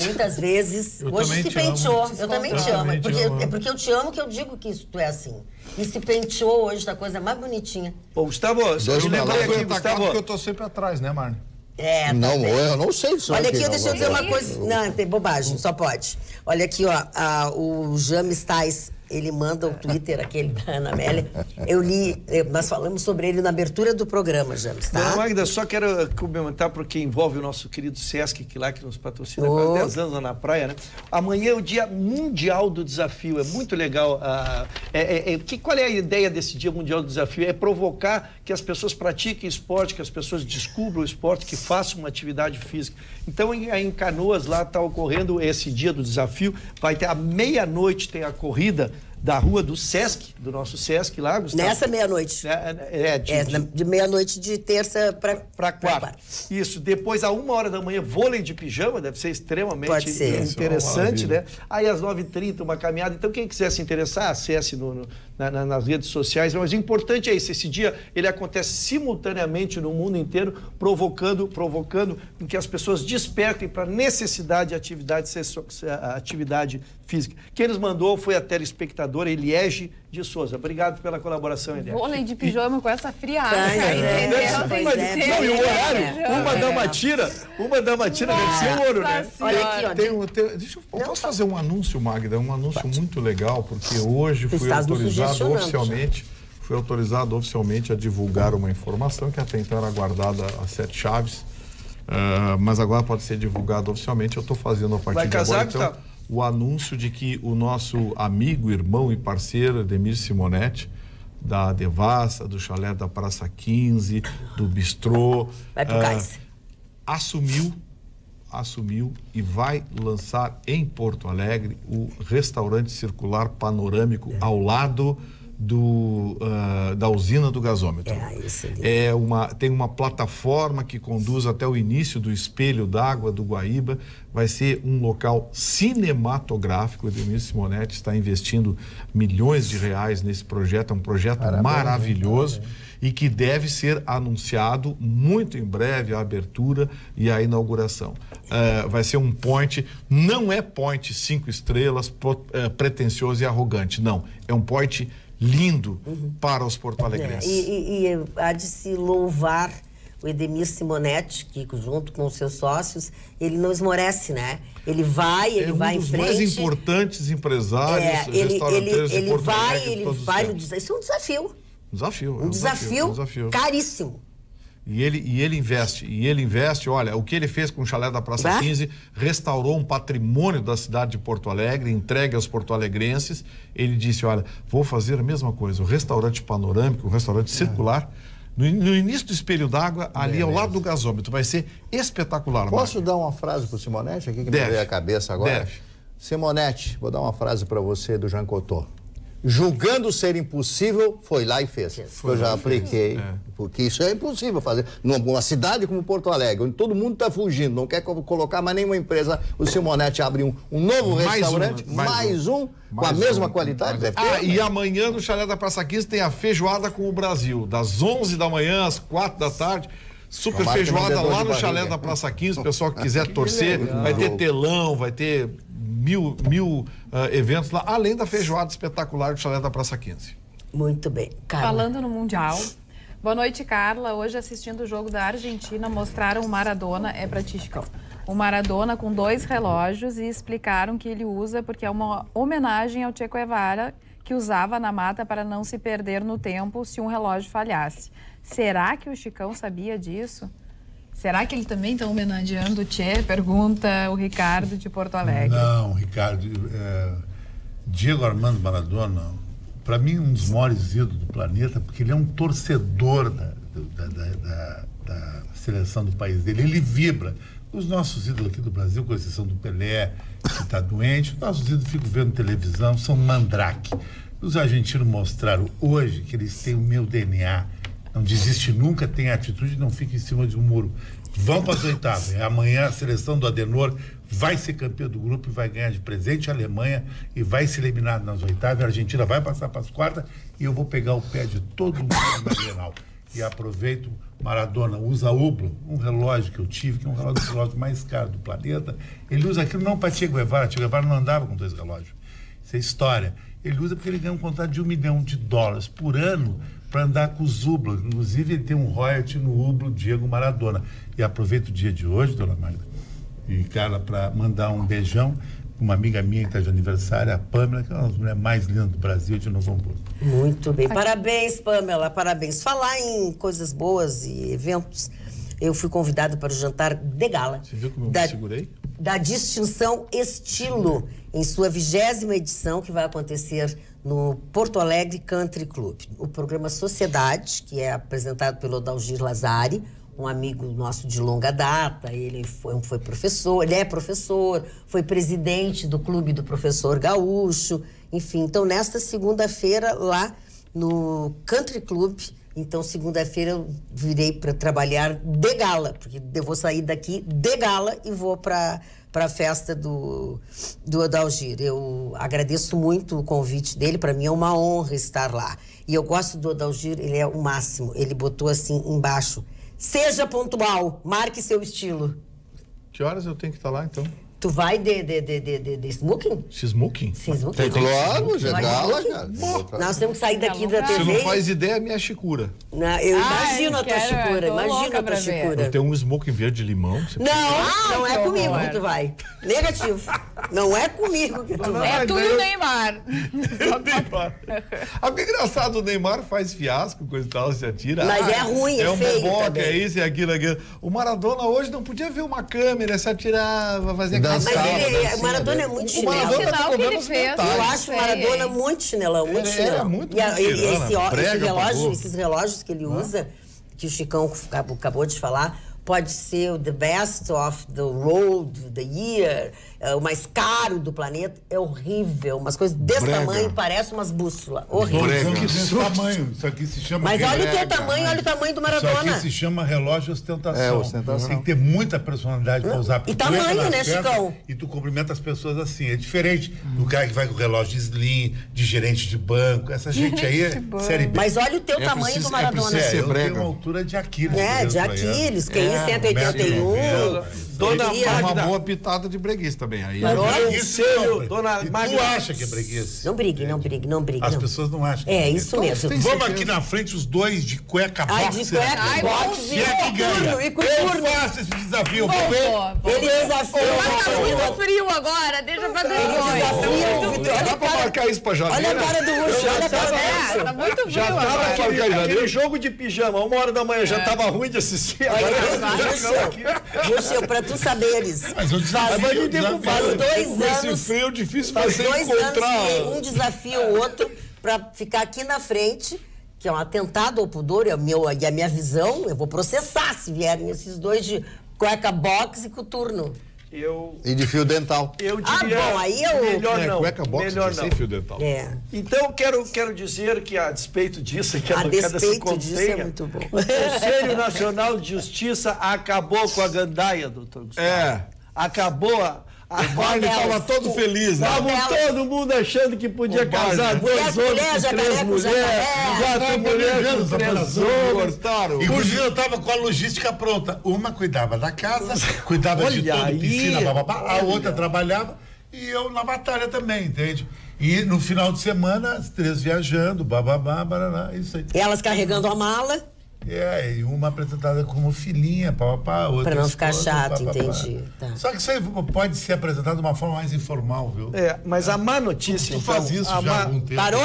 muitas vezes. Hoje se penteou. Eu também te amo. É porque eu te amo que eu digo que isso é assim. E se penteou hoje, da coisa mais bonitinha. Ô, Gustavo, eu lembrei aqui, Gustavo. Porque eu tô sempre atrás, né, Marne? Eu não sei disso. Olha aqui, deixa eu dizer uma coisa. Não, tem bobagem, só pode. Olha aqui, ó, o James Tais ele manda o Twitter, aquele da Ana Amélia. Eu li, nós falamos sobre ele na abertura do programa, James, tá? Dona Magda, só quero comentar porque envolve o nosso querido Sesc, que lá que nos patrocina há quase 10 anos lá na praia, né? Amanhã é o Dia Mundial do Desafio, é muito legal. Qual é a ideia desse Dia Mundial do Desafio? É provocar que as pessoas pratiquem esporte, que as pessoas descubram o esporte, que façam uma atividade física. Então, em Canoas, lá está ocorrendo esse Dia do Desafio, vai ter à meia-noite, tem a corrida da rua do Sesc, do nosso Sesc lá, Gustavo. Nessa meia-noite. De meia-noite de terça para quarta. Isso, depois, às 1h da manhã, vôlei de pijama, deve ser extremamente interessante, né? Aí, às 9h30, uma caminhada. Então, quem quiser se interessar, acesse nas redes sociais. Mas o importante é isso, esse dia, ele acontece simultaneamente no mundo inteiro, provocando em que as pessoas despertem para a necessidade de atividade física. Quem nos mandou foi a telespectadora Eliege de Souza. Obrigado pela colaboração, Eliege. Vôlei de pijama com essa friada. E o horário, uma dama tira deve ser ouro, né? Olha aqui, ó. Posso fazer um anúncio, Magda? Um anúncio muito legal, porque hoje fui autorizado oficialmente a divulgar uma informação que até então era guardada a 7 chaves, mas agora pode ser divulgado oficialmente. Eu estou fazendo a partir de agora, então, o anúncio de que o nosso amigo, irmão e parceiro Edemir Simonetti, da Devassa, do Chalé da Praça 15, do Bistrô, assumiu e vai lançar em Porto Alegre o restaurante circular panorâmico ao lado da usina do gasômetro. Tem uma plataforma que conduz até o início do espelho d'água do Guaíba. Vai ser um local cinematográfico. O Edemir Simonetti está investindo milhões de reais nesse projeto. É um projeto maravilhoso e que deve ser anunciado muito em breve, a abertura e a inauguração. Vai ser um point, não é point 5 estrelas, pretensioso e arrogante, não. É um point lindo para os porto-alegrenses. E há de se louvar o Edemir Simonetti, que junto com os seus sócios, ele não esmorece, né? Ele vai em frente. É um dos mais importantes empresários, restaurateiros de Porto Alegre. Ele vai no desafio. Isso é um desafio caríssimo. E ele investe, olha, o que ele fez com o Chalé da Praça 15, restaurou um patrimônio da cidade de Porto Alegre, entregue aos porto-alegrenses. Ele disse, olha, vou fazer a mesma coisa, o restaurante panorâmico, o restaurante circular, no início do espelho d'água, ali ao lado do gasômetro, vai ser espetacular. Posso dar uma frase pro Simonetti aqui, que me veio à cabeça agora? Deve. Simonetti, vou dar uma frase para você do Jean Cocteau. Julgando ser impossível, foi lá e fez. Eu já apliquei, porque isso é impossível fazer. Numa cidade como Porto Alegre, onde todo mundo está fugindo, não quer colocar mais nenhuma empresa, o Simonetti abre um novo restaurante, mais um, com a mesma qualidade. E amanhã no Chalé da Praça 15 tem a feijoada com o Brasil, das 11 da manhã às 4 da tarde. Super feijoada lá no Chalé da Praça 15, o pessoal que quiser torcer, vai ter telão, vai ter mil eventos lá, além da feijoada espetacular do Chalé da Praça 15. Muito bem. Carla. Falando no Mundial. Boa noite, Carla. Hoje, assistindo o jogo da Argentina, mostraram o Maradona, pra ti, Chicão. O Maradona com 2 relógios e explicaram que ele usa porque é uma homenagem ao Che Guevara, que usava na mata para não se perder no tempo se um relógio falhasse. Será que o Chicão sabia disso? Será que ele também está homenageando o Che? Pergunta o Ricardo de Porto Alegre. Não, Ricardo. Diego Armando Maradona, para mim, um dos maiores ídolos do planeta, porque ele é um torcedor da seleção do país dele. Ele vibra. Os nossos ídolos aqui do Brasil, com exceção do Pelé, que está doente, os nossos ídolos ficam vendo televisão, são mandrake. Os argentinos mostraram hoje que eles têm o meu DNA. Não desiste nunca, tem atitude, não fica em cima de um muro. Vão para as oitavas. Amanhã a seleção do Adenor vai ser campeã do grupo e vai ganhar de presente a Alemanha e vai se eliminar nas oitavas. A Argentina vai passar para as quartas e eu vou pegar o pé de todo mundo na Grenal. E aproveito, Maradona usa Hublot, um relógio que eu tive, que é um relógio mais caro do planeta. Ele usa aquilo não para Che Guevara. Che Guevara não andava com 2 relógios. Isso é história. Ele usa porque ele ganha um contrato de $1 milhão por ano para andar com os Hublot. Inclusive, ele tem um royalty no Hublot Diego Maradona. E aproveito o dia de hoje, dona Magda e Carla, para mandar um beijão uma amiga minha que está de aniversário, a Pâmela, que é uma das mulheres mais lindas do Brasil, de Novo Hamburgo. Muito bem. Parabéns, Pâmela, parabéns. Falar em coisas boas e eventos, eu fui convidada para o jantar de gala. Você viu como eu me segurei? Da Distinção Estilo, em sua 20ª edição, que vai acontecer no Porto Alegre Country Club. O programa Sociedade, que é apresentado pelo Odalgir Lazari, um amigo nosso de longa data. Ele foi professor, ele é professor, foi presidente do Clube do Professor Gaúcho, enfim. Então, nesta segunda-feira, lá no Country Club, então, segunda-feira, eu virei para trabalhar de gala, porque eu vou sair daqui de gala e vou para a festa do Odalgir. Eu agradeço muito o convite dele, para mim é uma honra estar lá. E eu gosto do Odalgir, ele é o máximo. Ele botou assim embaixo: seja pontual, marque seu estilo. Que horas eu tenho que estar lá, então? Tu vai de smoking? Smoking? Sim, smoking. Tem claro, já gala, cara. Nós temos que sair daqui da TV. Você não faz ideia, minha chicura. Eu imagino a tua chicura, imagina a tua chicura. Eu tenho um smoking verde-limão. Não é comigo que tu vai. Negativo. Não é comigo que tu vai. É tu e o Neymar. O engraçado, o Neymar faz fiasco, coisa e tal, se atira. Mas é ruim, é feio boboca, também. é isso, é aquilo. O Maradona hoje não podia ver uma câmera, se atirava, fazia Mas o Maradona é muito chinelo. O Maradona tá com problemas mentais. Eu acho o Maradona muito chinelão, muito chinelão. É muito esses relógios que ele usa, que o Chicão acabou de falar, pode ser o the best of the world, the year, o mais caro do planeta. É horrível. Umas coisas desse tamanho, parece umas bússolas. Horrível. Isso aqui se chama... Mas olha o teu tamanho, olha o tamanho do Maradona. Isso aqui se chama relógio ostentação. É, ostentação. Tem que ter muita personalidade para usar. E tamanho, né, Chicão? E tu cumprimenta as pessoas assim. É diferente do cara que vai com relógio slim, de gerente de banco. Essa gente aí é série B. Mas olha o teu tamanho do Maradona. Eu tenho uma altura de Aquiles. De Aquiles. Quem é 181... Dona uma boa pitada de breguice também. Aí Dona Magda. Tu acha que é breguice? Não brigue. As pessoas não acham que é breguice. Isso mesmo. Vamos aqui na frente, os dois de cueca boxer. De cueca boxer. E é que ganha. Eu faço esse desafio. Ele desafia. Tá muito frio agora, deixa pra depois. Dá pra marcar isso pra janeiro? Olha a cara do Russo, olha a cara do Tá muito frio Já tava agora. aquele jogo de pijama, 1h da manhã, já tava ruim de assistir. Russo, pra tu saberes. Mas eu faz 2 anos. Esse frio difícil faz você 2 encontrar. anos que um desafia o outro pra ficar aqui na frente, que é um atentado ao pudor e a minha visão. Eu vou processar se vierem esses dois de cueca box e coturno. E de fio dental. Eu diria, aí eu... melhor não. Cueca box melhor sem não. fio dental. Então, quero dizer que, a despeito disso, que a despeito disso é muito bom. O Conselho Nacional de Justiça acabou com a gandaia, doutor Gustavo. Acabou O Barney estava todo feliz, né? Estava todo mundo achando que podia casar 2 homens com 3 mulheres. Já mulher com 3 homens. Inclusive, eu estava com a logística pronta. Uma cuidava da casa, cuidava de tudo, piscina, bababá. A outra trabalhava e eu na batalha também, entende? E no final de semana, as 3 viajando, bababá, barará, isso aí. Elas carregando a mala. E uma apresentada como filhinha, papapá, outra. Para não ficar chato, entendi. Tá. Só que isso aí pode ser apresentado de uma forma mais informal, viu? Mas a má notícia. Tu faz isso já há algum tempo. Parou?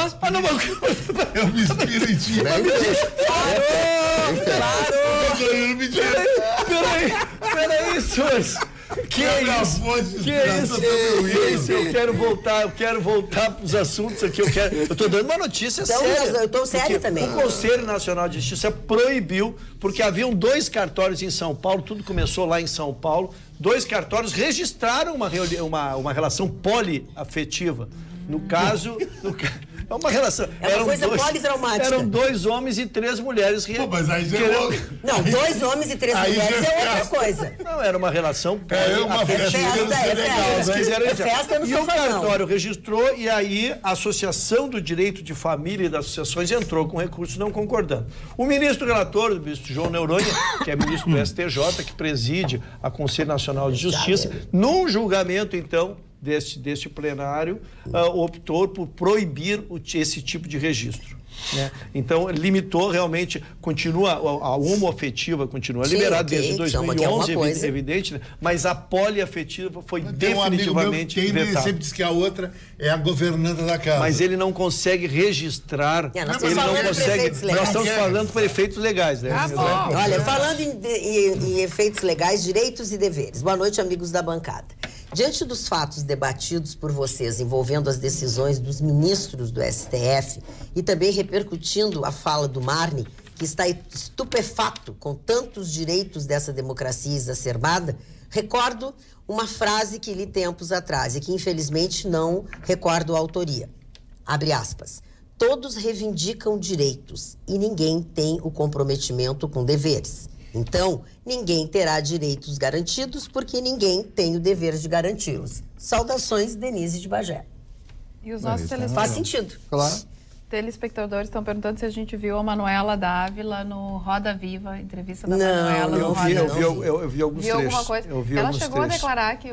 Eu me inspiro em ti. Parou! Peraí, senhores. Que é isso? Eu quero voltar para os assuntos aqui. Eu tô dando uma notícia séria. Eu tô séria também. O Conselho Nacional de Justiça proibiu, porque haviam 2 cartórios em São Paulo, tudo começou lá em São Paulo, 2 cartórios registraram uma relação poliafetiva. No caso, é uma relação. É uma coisa politraumática. Eram 2 homens e 3 mulheres. Mas aí já Não, 2 homens e 3 mulheres é outra coisa. Não, era uma relação uma festa. É festa no E o cartório registrou, e aí a Associação do Direito de Família e das Associações entrou com recurso não concordando. O ministro relator, o ministro João Neurônio, que é ministro do STJ, que preside a Conselho Nacional de Justiça, num julgamento, então, deste plenário, optou por proibir esse tipo de registro. né? Então, limitou realmente, continua, a homoafetiva continua liberada desde 2011, evidente, né? Mas a poliafetiva foi definitivamente vetada. Ele sempre diz que a outra é a governanta da casa. Mas ele não consegue registrar, ele não consegue... Nós estamos falando por efeitos legais, né? Olha, falando em efeitos legais, direitos e deveres. Boa noite, amigos da bancada. Diante dos fatos debatidos por vocês envolvendo as decisões dos ministros do STF e também repercutindo a fala do Marne, que está estupefato com tantos direitos dessa democracia exacerbada, recordo uma frase que li tempos atrás e que infelizmente não recordo a autoria. Abre aspas. Todos reivindicam direitos e ninguém tem o comprometimento com deveres. Então, ninguém terá direitos garantidos porque ninguém tem o dever de garanti-los. Saudações, Denise de Bagé. E os nossos Faz sentido. Claro. Telespectadores estão perguntando se a gente viu a Manuela Dávila no Roda Viva, entrevista da Manuela no Roda Viva. Eu vi alguns trechos. Alguma coisa. Ela chegou a declarar que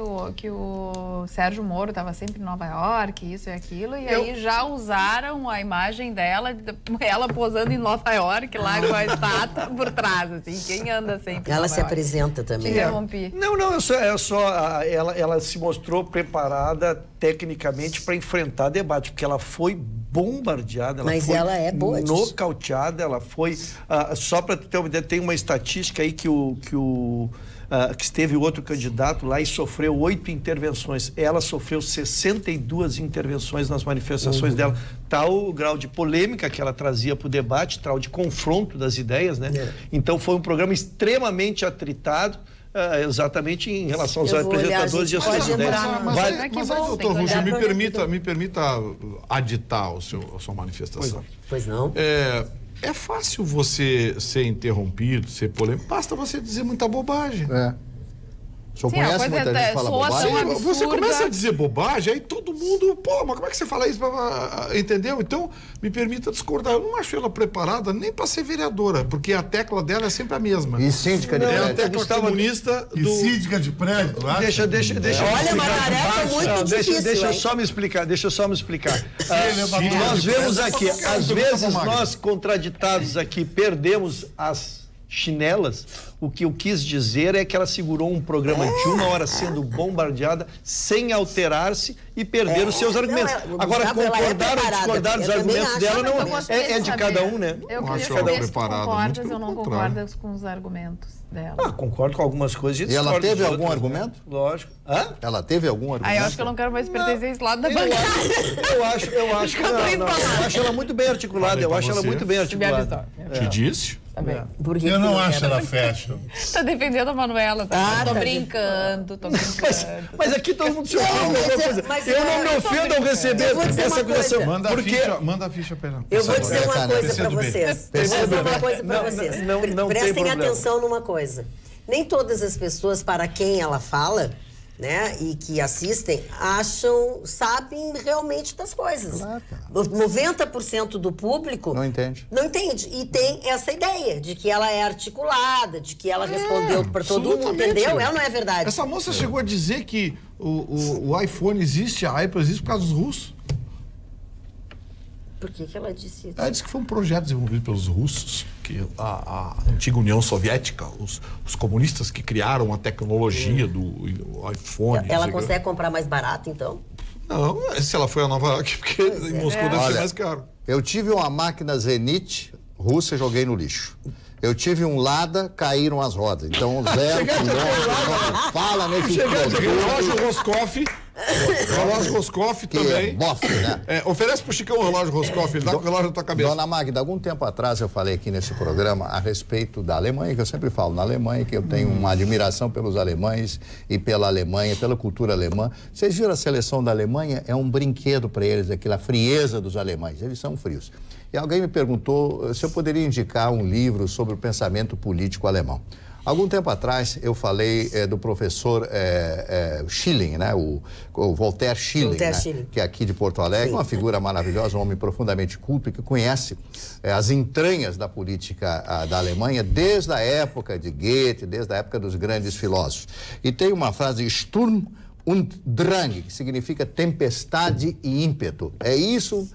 o Sérgio Moro estava sempre em Nova York, isso e aquilo, e aí já usaram a imagem dela, ela posando em Nova York, lá com a estátua por trás, assim, quem anda sempre Ela se apresenta também. Interrompi. Não, ela se mostrou preparada tecnicamente para enfrentar debate, porque ela foi bombardeada, mas foi ela é boa nocauteada, ela foi... só para ter uma ideia, tem uma estatística aí que esteve outro candidato lá e sofreu 8 intervenções. Ela sofreu 62 intervenções nas manifestações dela. Tal o grau de polêmica que ela trazia para o debate, tal de confronto das ideias, né? Então foi um programa extremamente atritado, exatamente em relação aos apresentadores e às suas ideias. Mas aí, doutor Rússio, me permita aditar a sua manifestação. Pois não. É fácil você ser interrompido, ser polêmico, basta você dizer muita bobagem. O senhor conhece muita gente que fala bobagem? Você começa a dizer bobagem, aí todo mundo, mas como é que você fala isso? Entendeu? Então, me permita discordar. Eu não acho ela preparada nem para ser vereadora, porque a tecla dela é sempre a mesma. E síndica de prédio. É a tecla comunista do... E síndica de prédio, Deixa olha, uma tarefa muito difícil. Deixa eu só me explicar. Nós vemos aqui, às vezes nós, contraditados aqui, perdemos as chinelas. O que eu quis dizer é que ela segurou um programa de 1 hora sendo bombardeada sem alterar-se e perder os seus argumentos. Agora, concordar ou discordar dos argumentos dela não é de cada um, né? Eu queria saber se concordas ou não concordas com os argumentos dela. Concordo com algumas coisas. E ela teve algum argumento? Lógico. Ela teve algum argumento? Eu acho que eu não quero mais pertencer a esse lado da bancada. Eu acho ela muito bem articulada. Te disse? Eu não acho ela fashion. Tá defendendo a Manuela, tá? Tô brincando. Mas aqui todo mundo se ofende. Eu não me ofendo ao receber essa acusação. Manda a ficha pra ela. Eu vou dizer uma coisa pra vocês. Prestem atenção numa coisa. Nem todas as pessoas para quem ela fala, né, e que assistem, sabem realmente das coisas. Claro. 90% do público não entende. E tem essa ideia de que ela é articulada, de que ela respondeu para todo mundo, entendeu? Não é verdade. Essa moça chegou a dizer que o iPhone existe, a Apple existe por causa dos russos. Por que ela disse isso? Ela disse que foi um projeto desenvolvido pelos russos, que a antiga União Soviética, os comunistas que criaram a tecnologia do iPhone. Ela consegue comprar mais barato, então? Não, se ela foi a Nova York, porque em Moscou deve ser mais caro. Eu tive uma máquina Zenit russa e joguei no lixo. Eu tive um Lada, caíram as rodas. Então, 0 quilômetros, fala nesse relógio Roscoff. Relógio Roscoff também. Bofe, né? Oferece pro Chicão o relógio Roscoff, ele dá com o relógio na tua cabeça. Dona Magda, algum tempo atrás eu falei aqui nesse programa a respeito da Alemanha, que eu sempre falo na Alemanha, que eu tenho uma admiração pelos alemães e pela Alemanha, pela cultura alemã. Vocês viram a seleção da Alemanha? É um brinquedo para eles, aquela frieza dos alemães. Eles são frios. E alguém me perguntou se eu poderia indicar um livro sobre o pensamento político alemão. Algum tempo atrás eu falei do professor Schilling, né? O Voltaire Schilling, né? Que é aqui de Porto Alegre, uma figura maravilhosa, um homem profundamente culto e que conhece as entranhas da política da Alemanha desde a época de Goethe, desde a época dos grandes filósofos. E tem uma frase, Sturm und Drang, que significa tempestade e ímpeto. É isso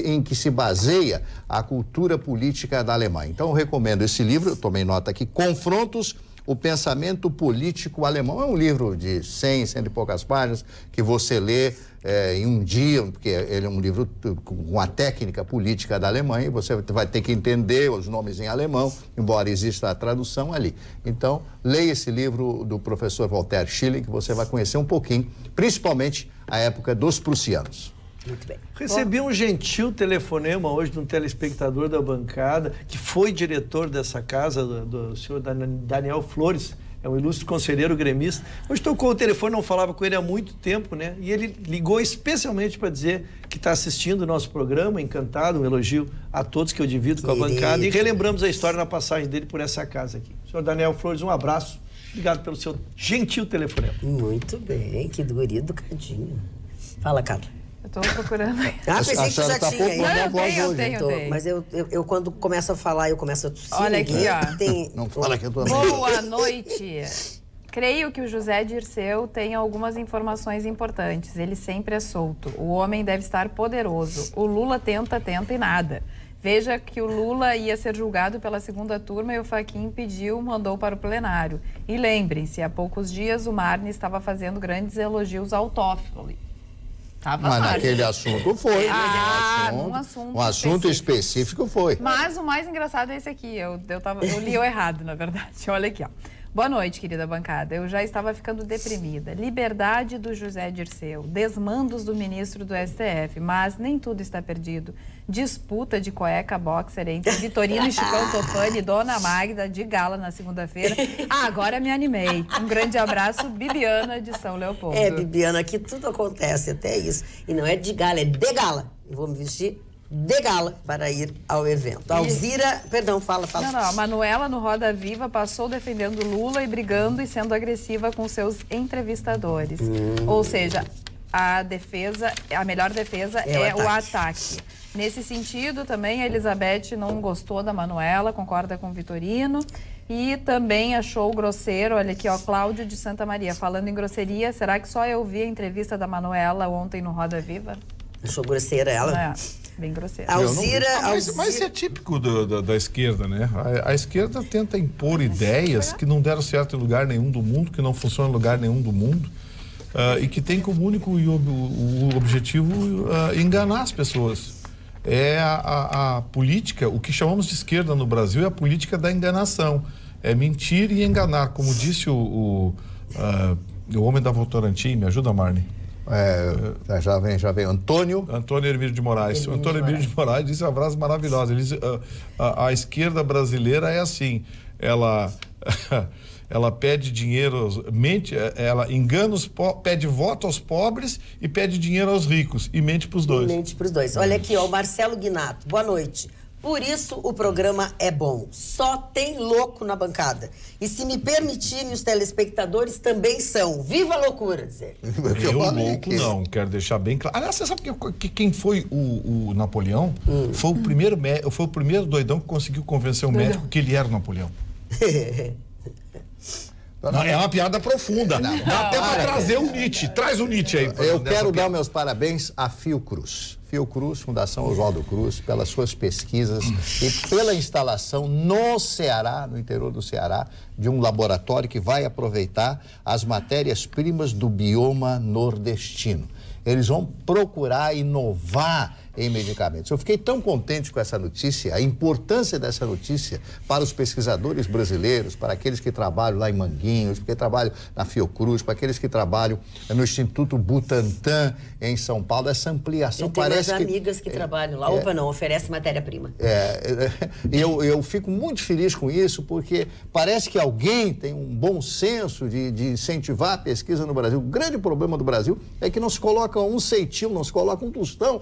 em que se baseia a cultura política da Alemanha. Então, eu recomendo esse livro, eu tomei nota aqui, Confrontos, o Pensamento Político Alemão. É um livro de 100 e poucas páginas que você lê em um dia, porque ele é um livro com a técnica política da Alemanha, e você vai ter que entender os nomes em alemão, embora exista a tradução ali. Então, leia esse livro do professor Walter Schilling, que você vai conhecer um pouquinho, principalmente a época dos prussianos. Muito bem. Recebi um gentil telefonema hoje de um telespectador da bancada, que foi diretor dessa casa, do senhor Daniel Flores, é um ilustre conselheiro gremista. Hoje tocou o telefone, não falava com ele há muito tempo, né? E ele ligou especialmente para dizer que está assistindo o nosso programa, encantado, um elogio a todos que eu divido com a bancada. E relembramos a história na passagem dele por essa casa aqui. Senhor Daniel Flores, um abraço. Obrigado pelo seu gentil telefonema. Muito bem, que guri educadinho. Fala, Carla. Eu tô procurando. Pensei que já tinha. Eu tenho. Mas eu quando começo a falar, eu começo a tossir. Olha aqui, ó. Não fala que eu tô... Boa noite. Creio que o José Dirceu tem algumas informações importantes. Ele sempre é solto. O homem deve estar poderoso. O Lula tenta e nada. Veja que o Lula ia ser julgado pela segunda turma e o Fachin mandou para o plenário. E lembrem-se, há poucos dias o Marne estava fazendo grandes elogios ao Toffoli. Mas naquele assunto foi. Um assunto específico foi. Mas o mais engraçado é esse aqui. Eu li errado, na verdade. Olha aqui, ó. Boa noite, querida bancada. Eu já estava ficando deprimida. Liberdade do José Dirceu, desmandos do ministro do STF, mas nem tudo está perdido. Disputa de cueca boxer entre Vitorino e Chicão Tofani e Dona Magda de gala na segunda-feira. Agora me animei. Um grande abraço, Bibiana de São Leopoldo. Bibiana, aqui tudo acontece, até isso. E não é de gala, é de gala. Eu vou me vestir de gala para ir ao evento. Alzira, perdão, fala. Não, a Manuela no Roda Viva passou defendendo Lula e brigando e sendo agressiva com seus entrevistadores. Ou seja, a melhor defesa é o ataque. Nesse sentido, também a Elizabeth não gostou da Manuela, concorda com o Vitorino. E também achou grosseiro, olha aqui, ó, Cláudio de Santa Maria, falando em grosseria, será que só eu vi a entrevista da Manuela ontem no Roda Viva? Achou grosseira ela? Bem grosseira. Alzira. Mas é típico da esquerda, né? A esquerda tenta impor ideias que não deram certo em lugar nenhum do mundo, que não funcionam em lugar nenhum do mundo, e que tem como único o objetivo enganar as pessoas. É a política, o que chamamos de esquerda no Brasil é a política da enganação. É mentir e enganar, como disse o homem da Votorantim. Me ajuda, Marne? Já vem. Antônio Hermílio de Moraes. Antônio Hermílio de Moraes disse uma frase maravilhosa. Ele disse, a esquerda brasileira é assim, ela pede dinheiro, ela engana pede voto aos pobres e pede dinheiro aos ricos e mente para os dois. Olha aqui, ó, o Marcelo Guinato. Boa noite. Por isso o programa é bom. Só tem louco na bancada. E se me permitirem, os telespectadores também são. Viva a loucura, dizer. Eu louco não, quero deixar bem claro. Aliás, você sabe que quem foi o Napoleão? Foi o primeiro doidão que conseguiu convencer o médico que ele era o Napoleão. Não, é uma piada profunda. Dá até para trazer o Nietzsche. Traz o Nietzsche aí. Eu quero dar meus parabéns à Fiocruz. Fiocruz, Fundação Oswaldo Cruz, pelas suas pesquisas e pela instalação no Ceará, no interior do Ceará, de um laboratório que vai aproveitar as matérias-primas do bioma nordestino. Eles vão procurar inovar em medicamentos. Eu fiquei tão contente com essa notícia, a importância dessa notícia para os pesquisadores brasileiros, para aqueles que trabalham lá em Manguinhos, que trabalham na Fiocruz, para aqueles que trabalham no Instituto Butantan em São Paulo, essa ampliação. Eu tenho umas amigas que trabalham lá, oferece matéria-prima. Eu fico muito feliz com isso, porque parece que alguém tem um bom senso de incentivar a pesquisa no Brasil. O grande problema do Brasil é que não se coloca um ceitil, não se coloca um tostão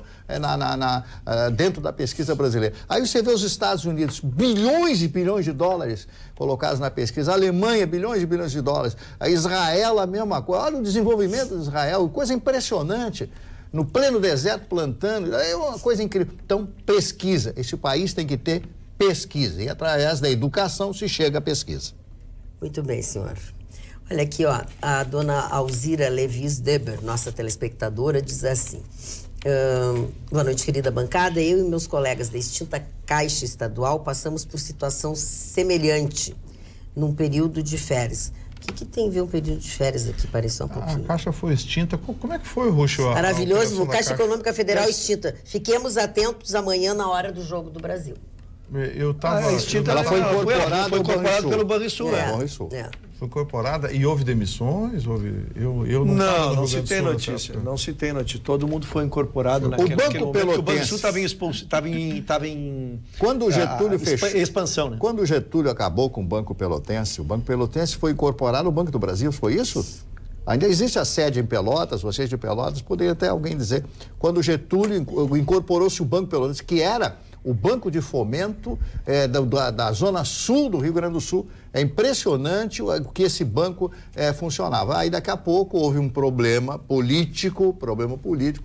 dentro da pesquisa brasileira. Aí você vê os Estados Unidos, bilhões e bilhões de dólares colocados na pesquisa, a Alemanha, bilhões e bilhões de dólares, a Israel, a mesma coisa. Olha o desenvolvimento de Israel, coisa impressionante. No pleno deserto, plantando, é uma coisa incrível. Então, pesquisa. Esse país tem que ter pesquisa. E através da educação se chega à pesquisa. Muito bem, senhor. Olha aqui, ó, a dona Alzira Levis Deber, nossa telespectadora, diz assim: boa noite, querida bancada. Eu e meus colegas da extinta Caixa Estadual passamos por situação semelhante num período de férias. O que tem a ver um período de férias aqui? Pareceu um pouquinho. A Caixa foi extinta. Como é que foi, Ruxo? Maravilhoso, o Caixa Econômica Federal extinta. Fiquemos atentos amanhã na hora do jogo do Brasil. Ela foi incorporada pelo Banrisul, Foi incorporada e houve demissões? Não se tem notícia. Não se tem notícia. Todo mundo foi incorporado naquele momento. O Banrisul estava em quando o Getúlio fechou expansão, né? Quando o Getúlio acabou com o Banco Pelotense foi incorporado ao Banco do Brasil, foi isso? Ainda existe a sede em Pelotas, vocês de Pelotas, poderia até alguém dizer, quando o Getúlio incorporou-se o Banco Pelotense, que era o banco de fomento da zona sul do Rio Grande do Sul. É impressionante o que esse banco funcionava. Aí daqui a pouco houve um problema político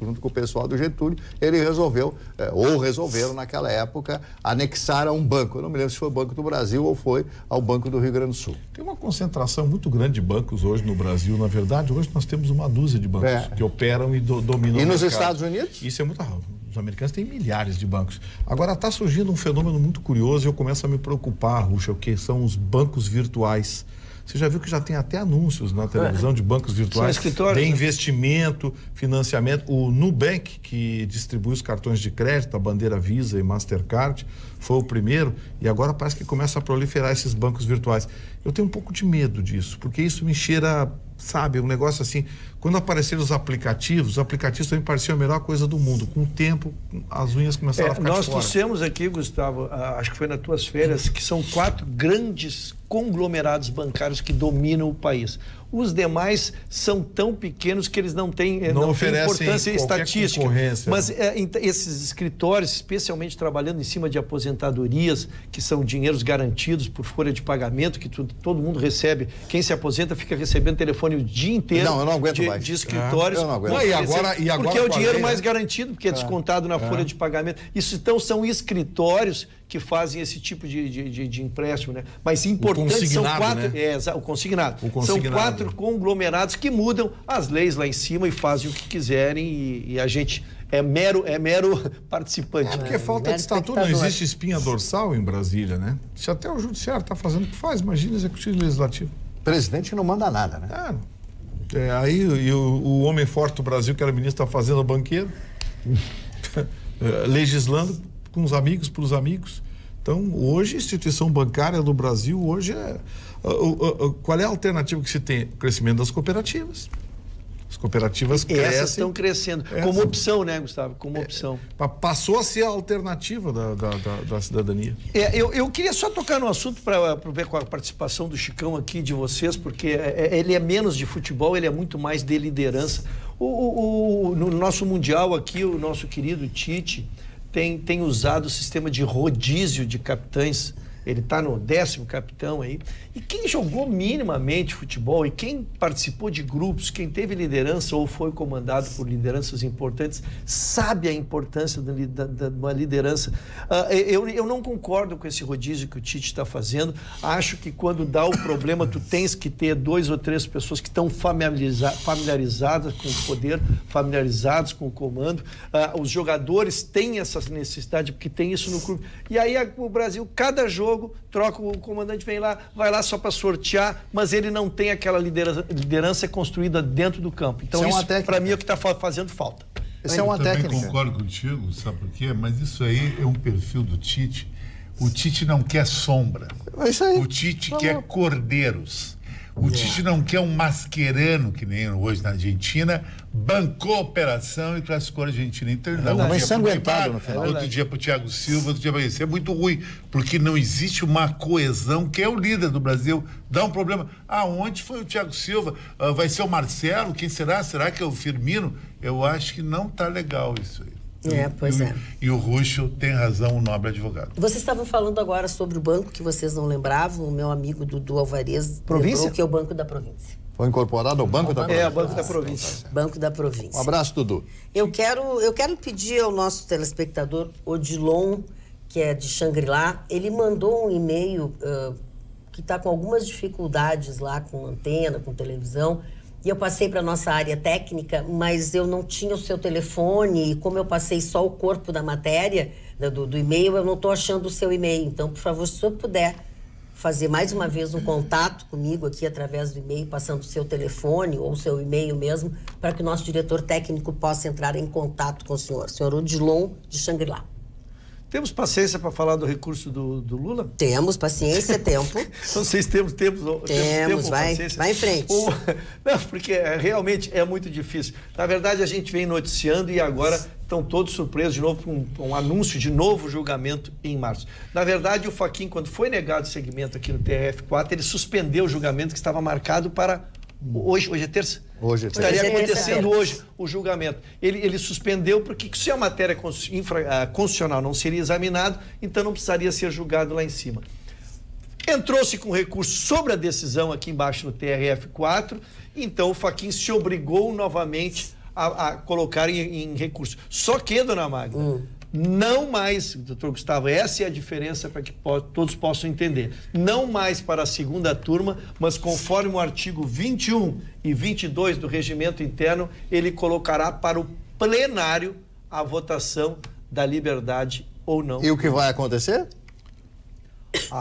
junto com o pessoal do Getúlio. Ele resolveram naquela época anexar a um banco. Eu não me lembro se foi o Banco do Brasil ou foi ao Banco do Rio Grande do Sul. Tem uma concentração muito grande de bancos hoje no Brasil. Na verdade, hoje nós temos uma dúzia de bancos que operam e dominam. E nos Estados Unidos? Isso é muito raro. Os americanos têm milhares de bancos. Agora está surgindo um fenômeno muito curioso e eu começo a me preocupar, Ruxa, que são os bancos virtuais. Você já viu que já tem até anúncios na televisão de bancos virtuais de investimento, financiamento. O Nubank, que distribui os cartões de crédito, a bandeira Visa e Mastercard, foi o primeiro e agora parece que começa a proliferar esses bancos virtuais. Eu tenho um pouco de medo disso, porque isso me cheira, sabe, um negócio assim. Quando apareceram os aplicativos também pareciam a melhor coisa do mundo. Com o tempo, as unhas começaram a ficar nós de fora. dissemos aqui, Gustavo, acho que foi nas tuas férias, que são 4 grandes conglomerados bancários que dominam o país. Os demais são tão pequenos que eles não têm importância estatística. Mas esses escritórios, especialmente trabalhando em cima de aposentadorias, que são dinheiros garantidos por folha de pagamento, que todo mundo recebe. Quem se aposenta fica recebendo telefone o dia inteiro. Não, eu não aguento mais. De escritórios. Eu não aguento. Porque é o dinheiro mais garantido, porque é descontado na folha de pagamento. Isso, então, são escritórios que fazem esse tipo de empréstimo, né? Mas importante são 4... Né? O consignado. São 4 conglomerados que mudam as leis lá em cima e fazem o que quiserem e a gente é mero participante. Porque falta de estatuto, não existe espinha dorsal em Brasília, né? Se até o judiciário está fazendo o que faz, imagina o executivo e legislativo. Presidente não manda nada, né? Aí o homem forte do Brasil, que era ministro da Fazenda, banqueiro, legislando com os amigos, para os amigos. Então, hoje, a instituição bancária do Brasil, hoje qual é a alternativa que se tem? O crescimento das cooperativas. As cooperativas crescem. Essas estão crescendo. Como opção, né, Gustavo? Como opção. Passou a ser a alternativa da cidadania. Eu queria só tocar no assunto para ver com a participação do Chicão aqui, de vocês, porque ele é menos de futebol, ele é muito mais de liderança. No nosso Mundial aqui, o nosso querido Tite tem usado o sistema de rodízio de capitães. Ele está no 10º capitão aí. E quem jogou minimamente futebol e quem participou de grupos, quem teve liderança ou foi comandado por lideranças importantes, sabe a importância de uma liderança. Eu não concordo com esse rodízio que o Tite está fazendo. Acho que quando dá o problema, tu tens que ter 2 ou 3 pessoas que estão familiarizadas com o poder, familiarizados com o comando. Os jogadores têm essa necessidade, porque tem isso no clube. E aí o Brasil, cada jogo, troca o comandante, vai lá só para sortear, mas ele não tem aquela liderança construída dentro do campo. Então isso para mim é o que está fazendo falta. Isso é uma técnica. Eu concordo contigo, sabe por quê? Mas isso aí é um perfil do Tite. O Tite não quer sombra. É isso aí. O Tite quer cordeiros. O Tite não quer um mascherano, que nem hoje na Argentina, bancou a operação e classificou a Argentina. Então ele dá um ensanguentado no final. Outro dia para o Thiago Silva, outro dia para isso. É muito ruim, porque não existe uma coesão, que é o líder do Brasil. Dá um problema. Onde foi o Thiago Silva? Vai ser o Marcelo? Quem será? Será que é o Firmino? Eu acho que não está legal isso aí. E o Ruxo tem razão, o nobre advogado. Vocês estavam falando agora sobre o banco que vocês não lembravam. O meu amigo Dudu Alvarez lembrou que é o Banco da Província. Foi incorporado ao Banco da Província? É, o Banco da Província. Banco da Província. Um abraço, Dudu. Eu quero pedir ao nosso telespectador Odilon, que é de Xangri-Lá, ele mandou um e-mail que está com algumas dificuldades lá com antena, com televisão, e eu passei para nossa área técnica, mas eu não tinha o seu telefone, e como eu passei só o corpo da matéria, do e-mail, eu não estou achando o seu e-mail. Então, por favor, se o senhor puder fazer mais uma vez um contato comigo aqui através do e-mail, passando o seu telefone ou o seu e-mail mesmo, para que o nosso diretor técnico possa entrar em contato com o senhor Odilon de Xangri-Lá. Temos paciência para falar do recurso do Lula? Temos paciência, tempo. Não sei se temos tempo. Temos, vai em frente. Não, porque realmente é muito difícil. Na verdade, a gente vem noticiando e agora estão todos surpresos de novo com um anúncio de novo julgamento em março. Na verdade, o Fachin, quando foi negado o segmento aqui no TRF4, ele suspendeu o julgamento que estava marcado para hoje é terça? Hoje é terça. Estaria acontecendo hoje o julgamento. Ele suspendeu porque se a matéria constitucional não seria examinado, então não precisaria ser julgado lá em cima. Entrou-se com recurso sobre a decisão aqui embaixo no TRF4, então o Fachin se obrigou novamente a colocar em recurso. Só que, dona Magda, não mais, doutor Gustavo, essa é a diferença para que todos possam entender. Não mais para a segunda turma, mas conforme o artigo 21 e 22 do regimento interno, ele colocará para o plenário a votação da liberdade ou não. E o que vai acontecer?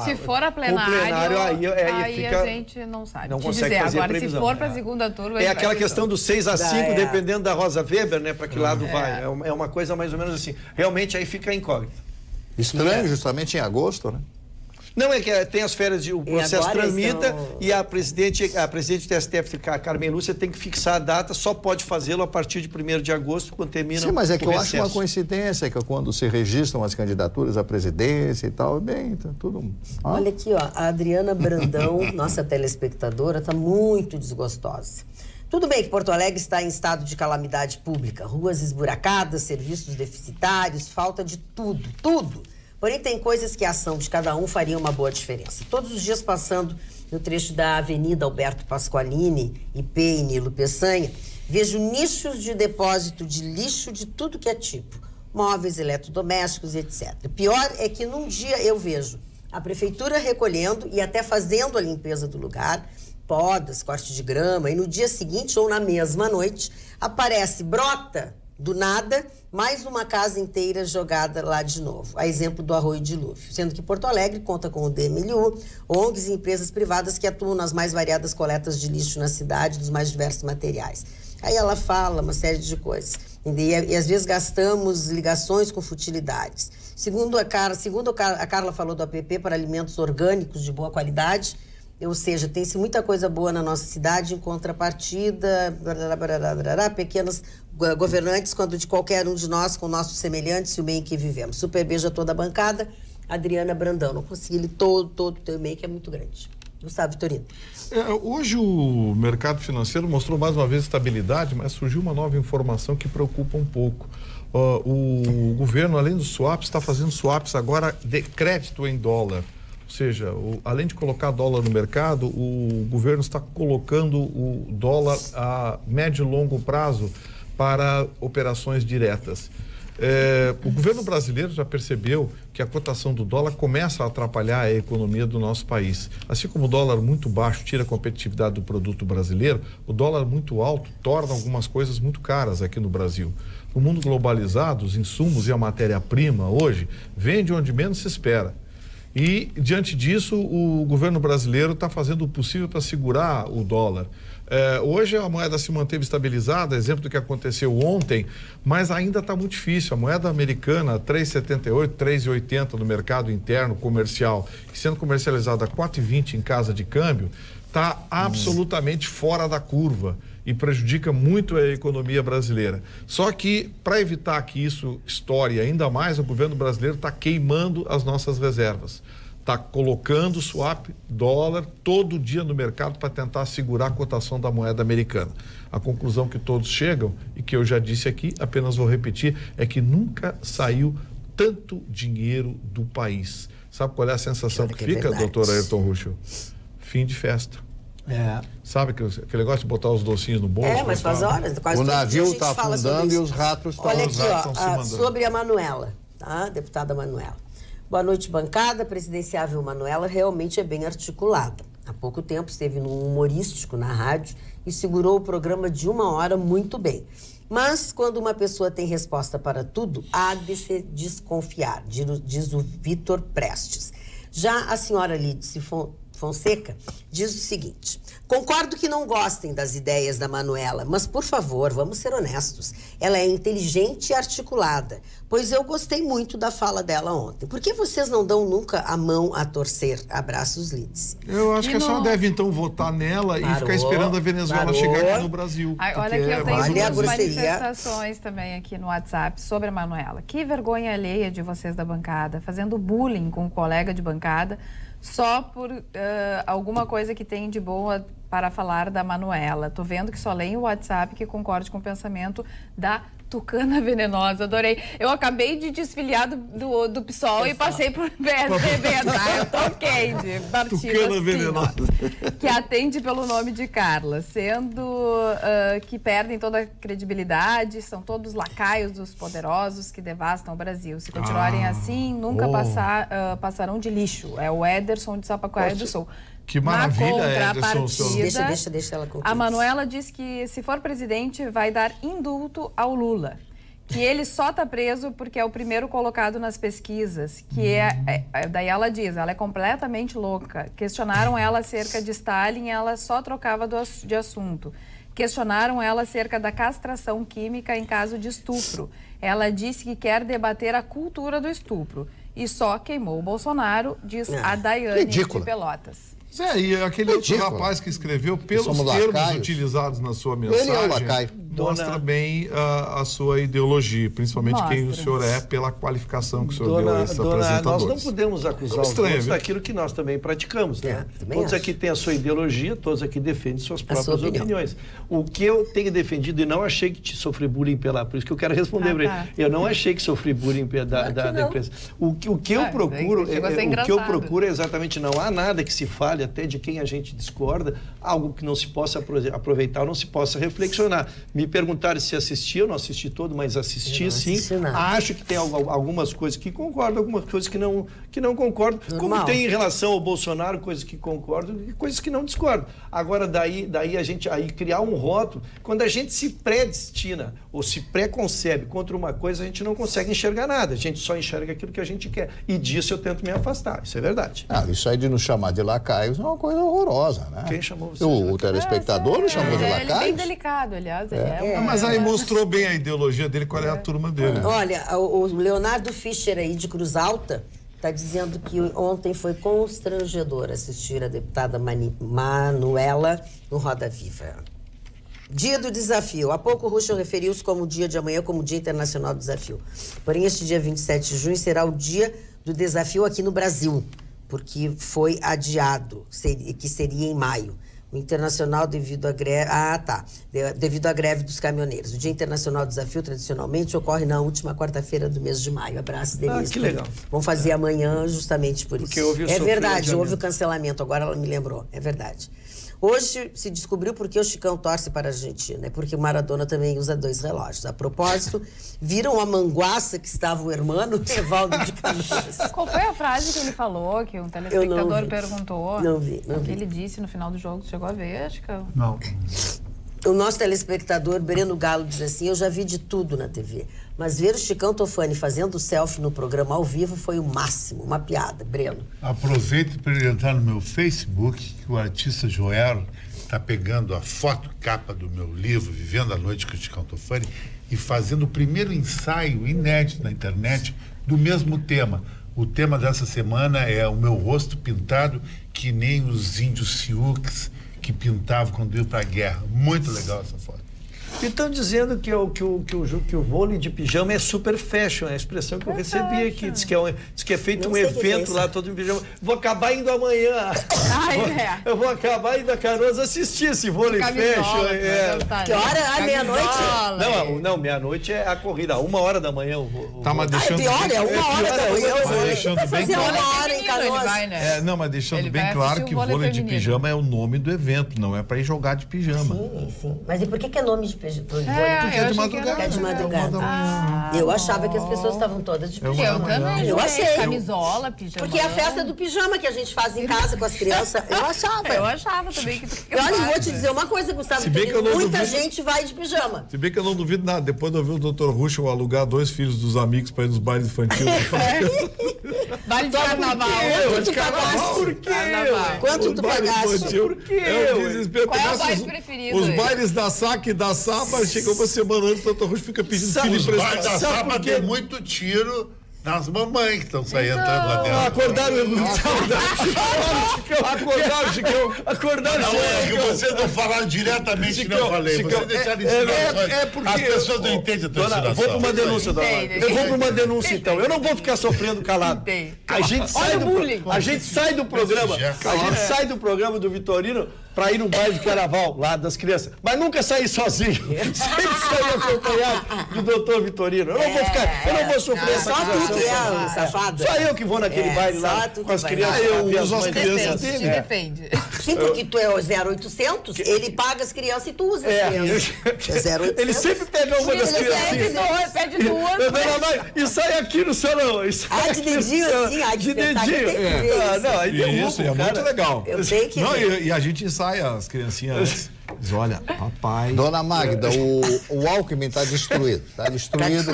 Se for a plenário, aí fica, a gente não sabe. Não consegue dizer. fazer Agora, previsão. Se for para a segunda turma... É aquela questão dos 6 a 5, dependendo da Rosa Weber, né? Para que lado vai. É uma coisa mais ou menos assim. Realmente aí fica incógnito. Estranho, justamente em agosto, né? Não, é que tem as férias, o processo tramita e a presidente do STF, a Carmen Lúcia, tem que fixar a data, só pode fazê-lo a partir de 1º de agosto, quando termina o Sim, mas é que eu recesso. acho uma coincidência que quando se registram as candidaturas à presidência e tal, bem, tá tudo... Olha aqui, ó, a Adriana Brandão, nossa telespectadora, está muito desgostosa. Tudo bem que Porto Alegre está em estado de calamidade pública, ruas esburacadas, serviços deficitários, falta de tudo. Porém, tem coisas que a ação de cada um faria uma boa diferença. Todos os dias passando no trecho da Avenida Alberto Pasqualini, IP e Nilo Peçanha, vejo nichos de depósito de lixo de tudo que é tipo, móveis, eletrodomésticos, etc. Pior é que num dia eu vejo a prefeitura recolhendo e até fazendo a limpeza do lugar, podas, corte de grama, e no dia seguinte ou na mesma noite brota do nada, mais uma casa inteira jogada lá de novo, a exemplo do Arroio Dilúvio, sendo que Porto Alegre conta com o DMLU, ONGs e empresas privadas que atuam nas mais variadas coletas de lixo na cidade, dos mais diversos materiais. Aí ela fala uma série de coisas, e às vezes gastamos ligações com futilidades. Segundo a Carla falou do APP para alimentos orgânicos de boa qualidade, ou seja, tem-se muita coisa boa na nossa cidade, em contrapartida, pequenas governantes, quando de qualquer um de nós, com nossos semelhantes e o meio em que vivemos. Super beijo a toda a bancada. Adriana Brandão, não consegui ler todo o teu e-mail, que é muito grande. Gustavo Vitorino. Hoje o mercado financeiro mostrou mais uma vez estabilidade, mas surgiu uma nova informação que preocupa um pouco. O governo, além dos swaps, está fazendo swaps agora de crédito em dólar. Ou seja, além de colocar dólar no mercado, o governo está colocando o dólar a médio e longo prazo para operações diretas. O governo brasileiro já percebeu que a cotação do dólar começa a atrapalhar a economia do nosso país. Assim como o dólar muito baixo tira a competitividade do produto brasileiro, o dólar muito alto torna algumas coisas muito caras aqui no Brasil. No mundo globalizado, os insumos e a matéria-prima hoje vêm de onde menos se espera. E, diante disso, o governo brasileiro está fazendo o possível para segurar o dólar. Hoje a moeda se manteve estabilizada, exemplo do que aconteceu ontem, mas ainda está muito difícil. A moeda americana, 3,78, 3,80 no mercado interno comercial, sendo comercializada a 4,20 em casa de câmbio, está absolutamente fora da curva e prejudica muito a economia brasileira. Só que, para evitar que isso estoure ainda mais, o governo brasileiro está queimando as nossas reservas. Está colocando swap dólar todo dia no mercado para tentar segurar a cotação da moeda americana. A conclusão que todos chegam, e que eu já disse aqui, apenas vou repetir, é que nunca saiu tanto dinheiro do país. Sabe qual é a sensação que fica, doutor Ayrton Ruschel? Fim de festa. Sabe aquele negócio de botar os docinhos no bolso? Mas faz horas. Quase o navio está afundando e os ratos estão Olha aqui, sobre a Manuela, tá? Deputada Manuela. Boa noite, bancada. A presidenciável Manuela realmente é bem articulada. Há pouco tempo esteve num humorístico na rádio e segurou o programa de 1 hora muito bem. Mas, quando uma pessoa tem resposta para tudo, há de se desconfiar, diz o Vitor Prestes. Já a senhora Lídice Fonseca diz o seguinte: concordo que não gostem das ideias da Manuela, mas, por favor, vamos ser honestos. Ela é inteligente e articulada, pois eu gostei muito da fala dela ontem. Por que vocês não dão nunca a mão a torcer? Abraços, Lídice. Eu acho que a senhora deve, então, votar nela e ficar esperando a Venezuela chegar aqui no Brasil. Olha que eu tenho muitas manifestações também aqui no WhatsApp sobre a Manuela. Que vergonha alheia de vocês da bancada, fazendo bullying com um colega de bancada, só por alguma coisa que tem de boa para falar da Manuela. Tô vendo que só leem o WhatsApp que concorde com o pensamento da Tucana Venenosa. Adorei. Eu acabei de desfiliar do PSOL e passei por PSDB, tá? Eu toquei de partido Tucana assim, Venenosa. Que atende pelo nome de Carla, sendo que perdem toda a credibilidade, são todos lacaios dos poderosos que devastam o Brasil. Se continuarem assim, nunca passarão de lixo. É o Ederson de Sapucaia do Sul. Que maravilha, Deixa ela concluir. A Manuela diz que, se for presidente, vai dar indulto ao Lula. Que ele só está preso porque é o primeiro colocado nas pesquisas. Daí ela diz, ela é completamente louca. Questionaram ela acerca de Stalin e ela só trocava de assunto. Questionaram ela acerca da castração química em caso de estupro. Ela disse que quer debater a cultura do estupro. E só queimou o Bolsonaro, diz a Daiane de Pelotas. E aquele outro rapaz que escreveu, pelos termos utilizados na sua mensagem, mostra bem a sua ideologia, principalmente quem o senhor é, pela qualificação que o senhor deu a esses apresentadores. Nós não podemos acusar os outros daquilo que nós também praticamos. Né? Todos aqui têm a sua ideologia, todos aqui defendem suas próprias opiniões. O que eu tenho defendido, e não achei que sofri bullying por isso que eu quero responder para ele. Eu não achei que sofri bullying da imprensa. O que eu procuro é exatamente, não há nada que se fale até de quem a gente discorda, algo que não se possa aproveitar, não se possa reflexionar. Me perguntaram se assisti, eu não assisti todo, mas assisti sim. Acho que tem algumas coisas que concordo, algumas coisas que não concordo. Normal. Como tem em relação ao Bolsonaro, coisas que concordo e coisas que não discordo. Agora, daí a gente criar um rótulo, quando a gente se predestina ou se preconcebe contra uma coisa, a gente não consegue enxergar nada. A gente só enxerga aquilo que a gente quer. E disso eu tento me afastar. Isso é verdade. Isso aí de nos chamar de lacaios é uma coisa horrorosa, né? Quem chamou você? O telespectador nos chamou de lacaios. Ele é bem delicado, aliás. Mas aí mostrou bem a ideologia dele, qual é a turma dele. Olha, o Leonardo Fischer aí de Cruz Alta está dizendo que ontem foi constrangedor assistir a deputada Manuela no Roda Viva. Dia do desafio. Há pouco o Ruschel referiu-se como o dia de amanhã como Dia Internacional do Desafio. Porém, este dia 27 de junho será o dia do desafio aqui no Brasil, porque foi adiado, que seria em maio. O internacional devido à greve... devido à greve dos caminhoneiros. O Dia Internacional do Desafio, tradicionalmente, ocorre na última quarta-feira do mês de maio. Abraço, Denise. Que legal. Vamos fazer amanhã justamente por isso. É verdade, houve o cancelamento. Agora ela me lembrou. É verdade. Hoje se descobriu por que o Chicão torce para a Argentina. É porque o Maradona também usa 2 relógios. A propósito, viram a manguaça que estava o hermano Evaldo de Canoas. Qual foi a frase que ele falou, que um telespectador perguntou? Não vi. O que ele disse no final do jogo, você chegou a ver, Chicão? Não. O nosso telespectador, Breno Galo, diz assim: eu já vi de tudo na TV, mas ver o Chicão Tofani fazendo selfie no programa ao vivo foi o máximo, uma piada. Breno. Aproveito para ele entrar no meu Facebook, que o artista Joel está pegando a foto capa do meu livro, Vivendo a Noite com o Chicão Tofani, e fazendo o primeiro ensaio inédito na internet do mesmo tema. O tema dessa semana é o meu rosto pintado que nem os índios Sioux que pintavam quando iam para a guerra. Muito legal essa foto. E estão dizendo que o vôlei de pijama é super fashion, é a expressão que eu recebi aqui. Diz que é feito um evento lá, todo em pijama. Vou acabar indo amanhã. Eu vou acabar indo a Canoas assistir esse vôlei fashion. Que hora? Meia-noite? Não, meia-noite é a corrida. 1h da manhã. Mas deixando pior, é 1h da manhã. Deixando bem claro. Não, mas deixando bem claro que o vôlei de pijama é o nome do evento, não é para ir jogar de pijama. Sim. Mas e por que é nome de feijão. É de madrugada. É de madrugada. Eu achava que as pessoas estavam todas de pijama. Eu também. Eu achei. Camisola, pijama. Porque é a festa do pijama que a gente faz em casa com as crianças. Eu achava. Eu achava também. Olha, vou te dizer uma coisa, Gustavo. Muita gente vai de pijama. Se bem que eu não duvido nada. Depois de ouvir o Dr. Ruschel alugar 2 filhos dos amigos para ir nos bailes infantis. Baile de carnaval. Por quê? Quanto tu pagaste? Por quê? É o desespero. Qual é o baile preferido? Os bailes da Saca e da Saba, chegou uma semana antes, o Dr. Ruschel fica pedindo filho Os bailes da emprestado. Saba tem muito tiro nas mamães que estão saindo entrando lá dentro. Acordaram, Chicão. Acordaram, Não, é que vocês não falaram diretamente que não falei. Vocês deixaram insinuações. porque as pessoas não entendem a tua Dona, vou para uma denúncia, dona. Eu vou para uma denúncia, então. Eu não vou ficar sofrendo calado. A gente sai do programa. A gente sai do programa do Vitorino para ir no baile de carnaval lá das crianças. Mas nunca sair sozinho. Sempre sair acompanhado do doutor Vitorino. Eu não vou ficar, eu não vou sofrer essa Só tu acusação. que é, safado. Só eu que vou naquele baile lá com as crianças. Eu uso as crianças Te dele. defende. Sim, porque tu é o 0800, ele paga as crianças e tu usa as crianças. É 0800. Ele sempre pega uma das criancinhas. Pede duas. E sai aqui no salão. De dedinho assim, de dedinho. Não, aí derruba Isso, o é cara. muito legal. Eu sei que... Não, e a gente ensaia as criancinhas. Diz, olha, papai. Dona Magda, o Alckmin está destruído. Está destruído.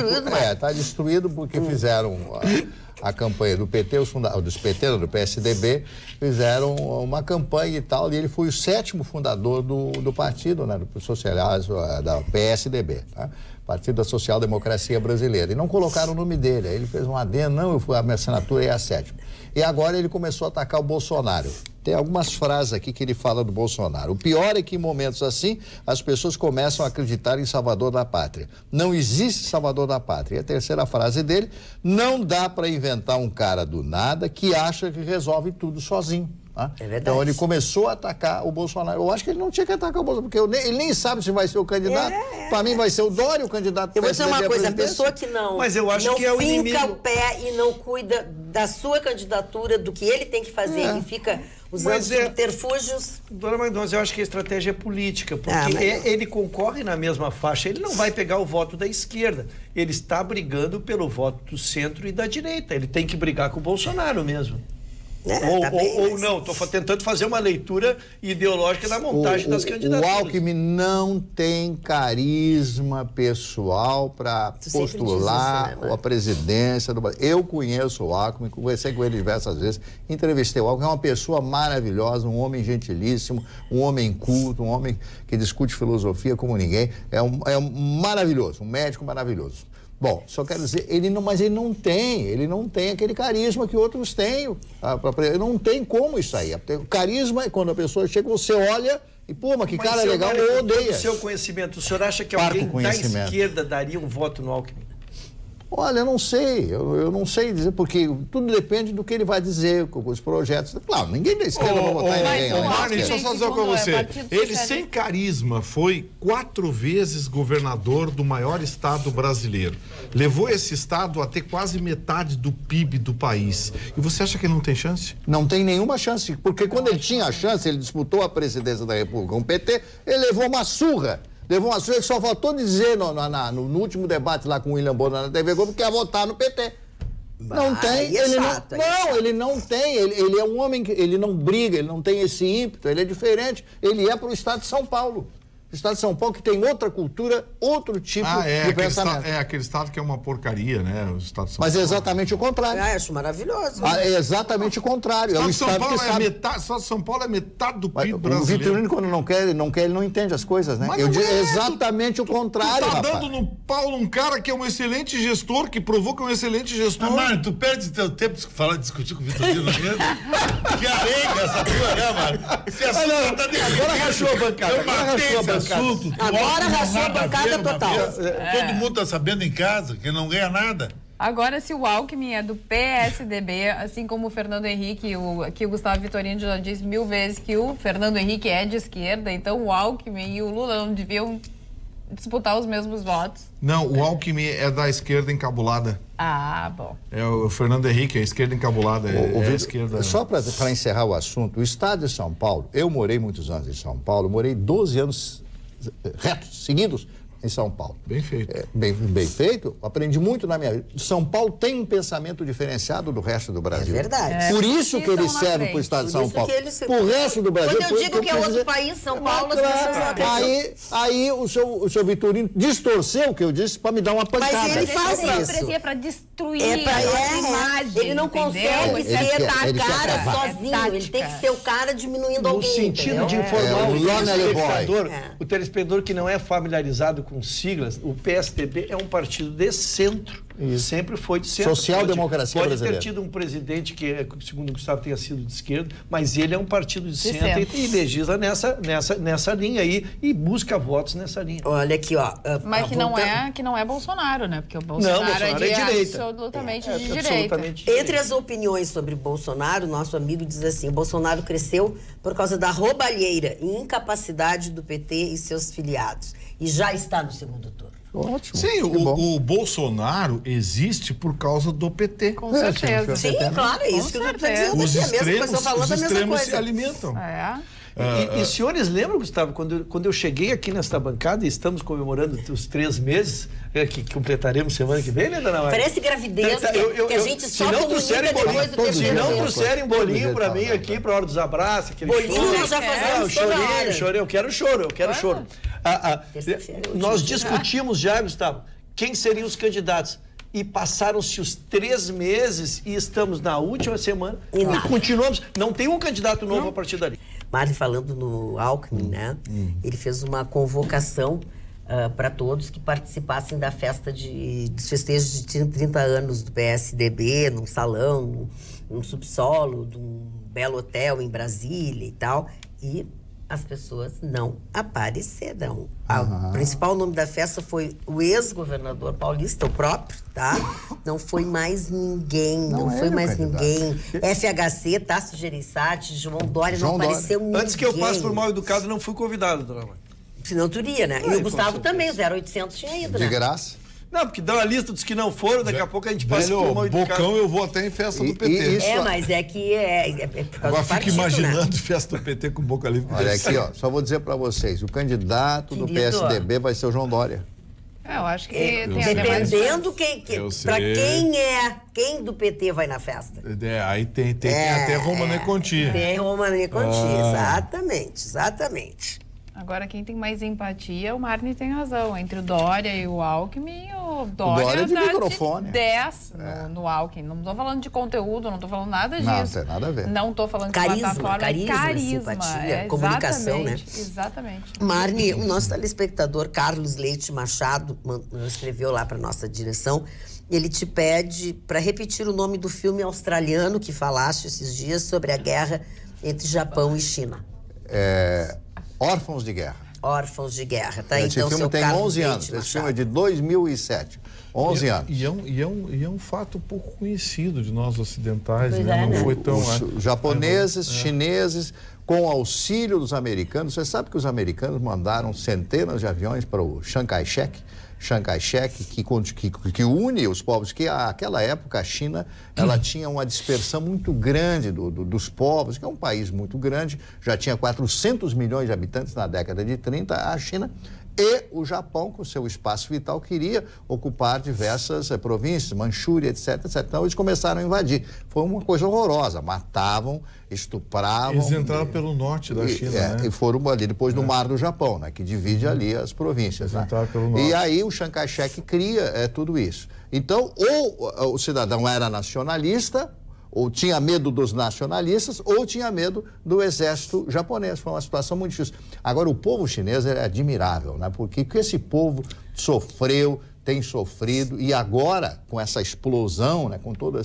Está destruído porque fizeram a campanha do PT, do PSDB, fizeram uma campanha e tal, e ele foi o 7º fundador do partido, né, do social, da PSDB, tá? Partido da Social Democracia Brasileira. E não colocaram o nome dele. Aí ele fez um adendo, não, a minha assinatura é a 7ª. E agora ele começou a atacar o Bolsonaro. Tem algumas frases aqui que ele fala do Bolsonaro. O pior é que em momentos assim, as pessoas começam a acreditar em Salvador da Pátria. Não existe Salvador da Pátria. E a terceira frase dele, não dá para inventar um cara do nada que acha que resolve tudo sozinho. Tá? É verdade. Então ele começou a atacar o Bolsonaro. Eu acho que ele não tinha que atacar o Bolsonaro, porque ele nem sabe se vai ser o candidato. Para mim vai ser o Dória o candidato. Eu vou dizer uma coisa, a pessoa que não finca o pé e não cuida da sua candidatura, do que ele tem que fazer e fica usando subterfúgios. Dona Mendonça, eu acho que a estratégia é política, porque ele concorre na mesma faixa, ele não vai pegar o voto da esquerda, ele está brigando pelo voto do centro e da direita, ele tem que brigar com o Bolsonaro mesmo. Ou não, estou tentando fazer uma leitura ideológica da montagem das candidaturas. O Alckmin não tem carisma pessoal para postular a presidência do Brasil. Eu conheço o Alckmin, conversei com ele diversas vezes, entrevistei o Alckmin, é uma pessoa maravilhosa, um homem gentilíssimo, um homem culto, um homem que discute filosofia como ninguém, é maravilhoso, um médico maravilhoso. Bom, só quero dizer, mas ele não tem aquele carisma que outros têm. Ele não tem como isso aí. O carisma é quando a pessoa chega, você olha e, pô, mas que cara legal, ou odeia. O seu conhecimento, o senhor acha que alguém da esquerda daria um voto no Alckmin? Olha, eu não sei, eu não sei dizer, porque tudo depende do que ele vai dizer, com os projetos. Claro, ninguém da esquerda vai votar em ninguém. Marlon, deixa eu só dizer para você. Ele, sem carisma, foi 4 vezes governador do maior estado brasileiro. Levou esse estado a ter quase metade do PIB do país. E você acha que ele não tem chance? Não tem nenhuma chance, porque quando ele tinha a chance, ele disputou a presidência da República com o PT, ele levou uma surra. Levou uma surra que só faltou dizer no último debate lá com o William Bonner na TV Globo que ia votar no PT. Não tem, ele não tem, ele é um homem que ele não briga, ele não tem esse ímpeto, ele é diferente, ele é para o estado de São Paulo. O estado de São Paulo que tem outra cultura, outro tipo de pensamento. É aquele estado que é uma porcaria, né? O estado de São Paulo. Mas é exatamente o contrário. Acho maravilhoso. É exatamente o contrário. O estado de São Paulo é metade do PIB brasileiro. O Vitorino, quando não quer, ele não entende as coisas, né? Eu digo exatamente o contrário, rapaz. Tu tá dando no pau num cara que é um excelente gestor, que provou que é um excelente gestor. Mário, tu perde teu tempo discutir com o Vitorino mesmo? Que arenga essa tua, né, Mário? Agora rachou a bancada. Agora rachou a bancada total. Todo mundo tá sabendo em casa que ele não ganha nada. Agora, se o Alckmin é do PSDB, assim como o Fernando Henrique, que o Gustavo Vitorino já disse 1000 vezes que o Fernando Henrique é de esquerda, então o Alckmin e o Lula não deviam disputar os mesmos votos. Não, o Alckmin é da esquerda encabulada. Ah, bom. É o Fernando Henrique, a esquerda encabulada. A esquerda. Só para encerrar o assunto, o estado de São Paulo, eu morei muitos anos em São Paulo, morei 12 anos retos, seguidos, em São Paulo. Bem feito. Bem feito. Aprendi muito na minha vida. São Paulo tem um pensamento diferenciado do resto do Brasil. É verdade. Por isso que ele serve para o estado de São Paulo. Por resto do Brasil... Quando eu digo que é outro país, São Paulo, as pessoas não acreditam. Aí o seu Vitorino distorceu o que eu disse para me dar uma pancada. Mas ele faz isso. É para destruir a imagem. Ele não consegue ser a cara sozinho. Ele tem que ser o cara diminuindo alguém. No sentido de informar o telespectador que não é familiarizado com siglas, o PSDB é um partido de centro. Sempre foi de centro. Social-democracia brasileira. Pode ter tido um presidente que, segundo o Gustavo, tenha sido de esquerda, mas ele é um partido de centro e legisla nessa linha aí e busca votos nessa linha. Olha aqui, ó. Mas que não é Bolsonaro, né? Porque o Bolsonaro é direita. Absolutamente de direita. Entre as opiniões sobre Bolsonaro, nosso amigo diz assim: Bolsonaro cresceu por causa da roubalheira e incapacidade do PT e seus filiados. E já está no segundo turno. Ótimo. Sim, o Bolsonaro existe por causa do PT. Com certeza. Sim, claro, é isso que eu estou dizendo aqui. Os extremos se alimentam. E senhores lembram, Gustavo, quando eu cheguei aqui nesta bancada e estamos comemorando os 3 meses que completaremos semana que vem, né, dona Maria? Parece gravidez que a gente só comunica depois do Se não trouxerem bolinho pra mim aqui, pra hora dos abraços, aquele bolinho nós já fazemos toda hora. Chorei, eu quero choro. Nós discutimos já, Gustavo, quem seriam os candidatos. E passaram-se os 3 meses e estamos na última semana e continuamos. Não tem um candidato novo a partir dali. Mário, falando no Alckmin, né? Ele fez uma convocação para todos que participassem da festa dos festejos de 30 anos do PSDB, num salão, num subsolo, de um belo hotel em Brasília e tal. E as pessoas não apareceram. O principal nome da festa foi o ex-governador paulista, o próprio, tá? Não foi mais ninguém, não foi mais ninguém. FHC, Tasso Gereissati, João Dória, não apareceu ninguém. Antes que eu passe por mal educado, não fui convidado, dona Maria. Senão tu iria, né? E o Gustavo também, o 0800 tinha ido, né? De graça. Não, porque dá uma lista dos que não foram, daqui a pouco a gente passa por mal educado. Bocão eu vou até em festa do PT. Mas é que é por causa agora do partido, fico imaginando né? Festa do PT com boca livre. Olha aqui, ó, só vou dizer para vocês, o candidato do PSDB vai ser o João Dória. Eu acho que tem dependendo para quem do PT vai na festa. Aí tem até Romane Conti. Tem Romane Conti, exatamente. Agora, quem tem mais empatia, o Marni tem razão. Entre o Dória e o Alckmin, o Dória de microfone. 10 no Alckmin. Não estou falando de conteúdo, não estou falando nada disso. Não tem nada a ver. Não estou falando de plataforma. Carisma, simpatia, comunicação, né? Exatamente. Marni, o nosso telespectador Carlos Leite Machado escreveu lá para nossa direção. Ele te pede para repetir o nome do filme australiano que falaste esses dias sobre a guerra entre Japão e China. Órfãos de Guerra. Órfãos de Guerra, tá? Esse então, filme tem 11 anos. Esse filme é de 2007. 11 anos. E é um fato pouco conhecido de nós ocidentais, né? Não foi tão... Os japoneses, chineses, com auxílio dos americanos. Você sabe que os americanos mandaram centenas de aviões para o Chiang Kai-shek, que une os povos, que naquela época a China ela tinha uma dispersão muito grande dos povos, que é um país muito grande, já tinha 400 milhões de habitantes na década de 30, a China. E o Japão, com seu espaço vital, queria ocupar diversas províncias, Manchúria, etc. Então, eles começaram a invadir. Foi uma coisa horrorosa. Matavam, estupravam. Eles entraram pelo norte da China, né? E foram ali depois do Mar do Japão, né? Que divide ali as províncias. Eles entraram pelo norte. E aí o Chiang Kai-shek cria tudo isso. Então, ou o cidadão era nacionalista, ou tinha medo dos nacionalistas, ou tinha medo do exército japonês. Foi uma situação muito difícil. Agora, o povo chinês é admirável, né? Porque esse povo sofreu, tem sofrido, e agora, com essa explosão, né? com todo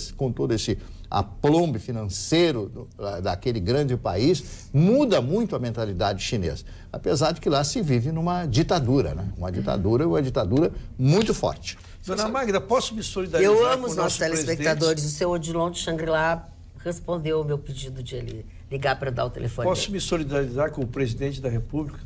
esse aplombe financeiro daquele grande país, muda muito a mentalidade chinesa. Apesar de que lá se vive numa ditadura, né? Uma ditadura muito forte. Dona Magda, posso me solidarizar Eu amo com os nossos telespectadores. O seu Odilon de Xangri-Lá respondeu o meu pedido de ligar para dar o telefone. Posso me solidarizar com o presidente da República?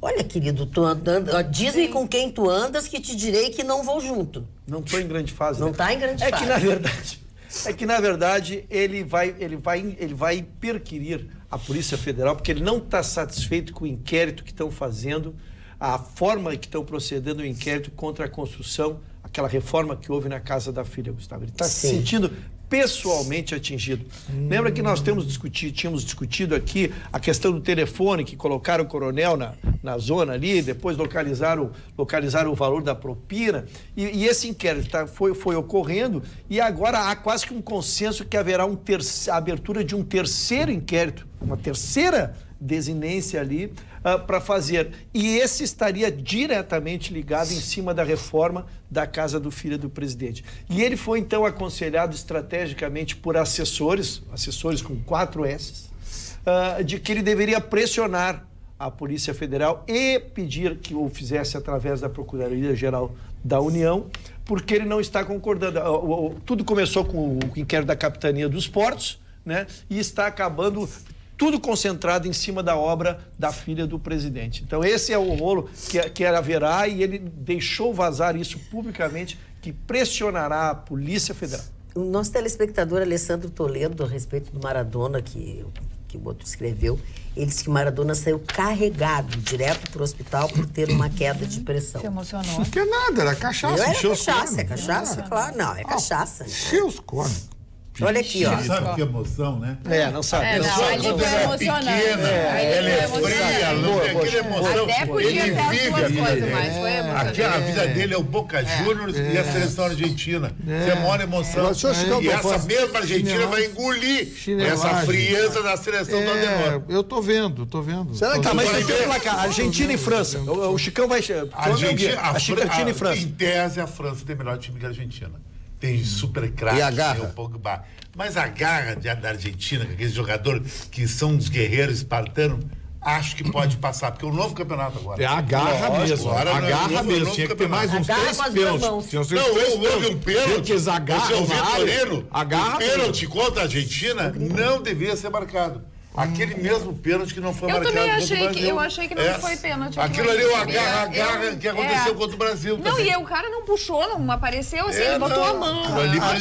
Olha, querido, tu andando, diz-me com quem tu andas que te direi que não vou junto. Não estou em grande fase. Não está em grande fase. É que, na verdade, ele vai perquirir a Polícia Federal, porque ele não está satisfeito com o inquérito que estão fazendo a forma que estão procedendo o inquérito contra a construção, aquela reforma que houve na casa da filha, Gustavo. Ele está se sentindo pessoalmente atingido. Lembra que nós tínhamos discutido aqui a questão do telefone, que colocaram o coronel na zona ali, depois localizaram o valor da propina, e esse inquérito foi ocorrendo, e agora há quase que um consenso que haverá a abertura de um terceiro inquérito, uma terceira desinência ali para fazer. E esse estaria diretamente ligado em cima da reforma da casa do filho do presidente. E ele foi, então, aconselhado estrategicamente por assessores com 4 S's, de que ele deveria pressionar a Polícia Federal e pedir que o fizesse através da Procuradoria-Geral da União, porque ele não está concordando. Tudo começou com o inquérito da Capitania dos Portos, né? E está acabando tudo concentrado em cima da obra da filha do presidente. Então, esse é o rolo que haverá, e ele deixou vazar isso publicamente, que pressionará a Polícia Federal. O nosso telespectador Alessandro Toledo, a respeito do Maradona, que o outro escreveu, ele disse que o Maradona saiu carregado direto para o hospital por ter uma queda de pressão. Se emocionou. Não quer nada, era cachaça. É cachaça, claro. Não, é cachaça. Seus cornos. Olha aqui, ó. Sabe que emoção, né? Não sabe. Quando ela é pequena, ela é fria, não tem aquela emoção. Até podia ter as duas coisas, mas foi emocionante. A vida dele é o Boca Juniors e a seleção argentina. Isso é maior emoção. E essa mesma Argentina vai engolir essa frieza da seleção do Adenor. Eu tô vendo. Será que mas vai ter placar? Argentina e França. O Chicão vai... Argentina e França. Em tese, a França tem melhor time que a Argentina. Tem super craque, tem o Pogba. Mas a garra da Argentina, com aqueles jogadores que são uns guerreiros espartanos, acho que pode passar, porque o novo campeonato agora. É a garra mesmo. A garra mesmo. Tinha que ter mais uns 3 pênaltis. Houve um pênalti. A garra. O pênalti contra a Argentina não devia ser marcado. Aquele mesmo pênalti que não foi marcado contra o Brasil. Eu achei que não foi pênalti. Aquilo ali, o agarra que aconteceu contra o Brasil. Não, e o cara não puxou, não apareceu assim, ele botou a mão.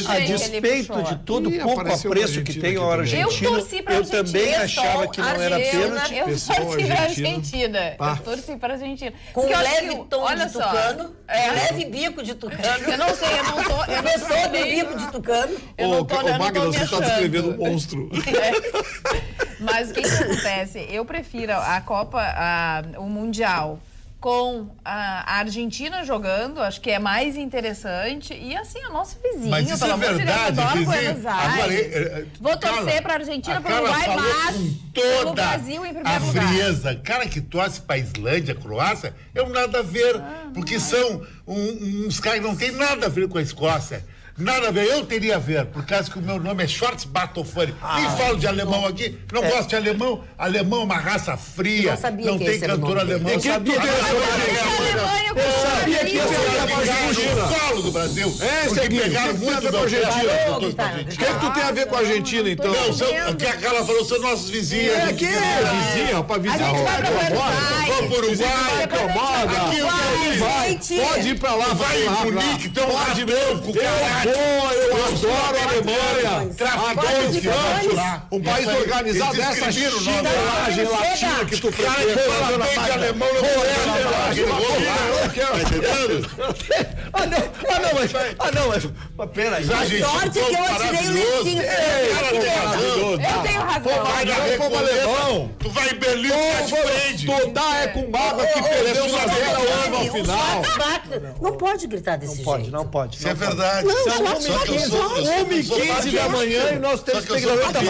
A despeito de todo o pouco apreço que tem ao argentino, eu torci pra Argentina. Eu também achava que não era pênalti. Eu torci pra Argentina. Eu torci pra Argentina. Com um leve tom de tucano, leve bico de tucano. Eu não sei, eu não tô... Começou do bico de tucano. Ô, Magda, você tá descrevendo um monstro. Mas o que acontece? Eu prefiro a Copa, o Mundial, com a Argentina jogando, acho que é mais interessante. E assim, o nosso vizinho, mas isso pelo amor de Deus, adoro Buenos Aires. Vou torcer para a Argentina, para o Uruguai, mas pelo Brasil em primeiro lugar. A frieza, cara que torce para a Islândia, Croácia, é um nada a ver, porque são uns caras que não tem nada a ver com a Escócia. Nada a ver, eu teria a ver, por causa que o meu nome é Schwarz Bartofani. Nem falo de alemão aqui, não gosto de alemão. Alemão é uma raça fria, não tem cantor alemão. Eu sabia que ia ser no colo do Brasil. Porque pegaram muito da Argentina. O que tu tem a ver com a Argentina, então? Não, o que a Carla falou são nossos vizinhos. Vizinho, pra vizinho. Vamos pro Uruguai. Pode ir pra lá. Vai em Munique, tem um rádio branco, caralho. Eu adoro a Alemanha. Traficante, um país organizado, essa chinelagem latina que tu frequenta. Alemão mas pera aí. Sorte que eu atirei o lencinho. Eu tenho razão. Tu vai em Berlim, tu dá com mágoa que perdeu uma guerra o ano ao final. Não pode gritar desse jeito. Não pode. Isso é verdade. São 1h15 da manhã e nós temos que estava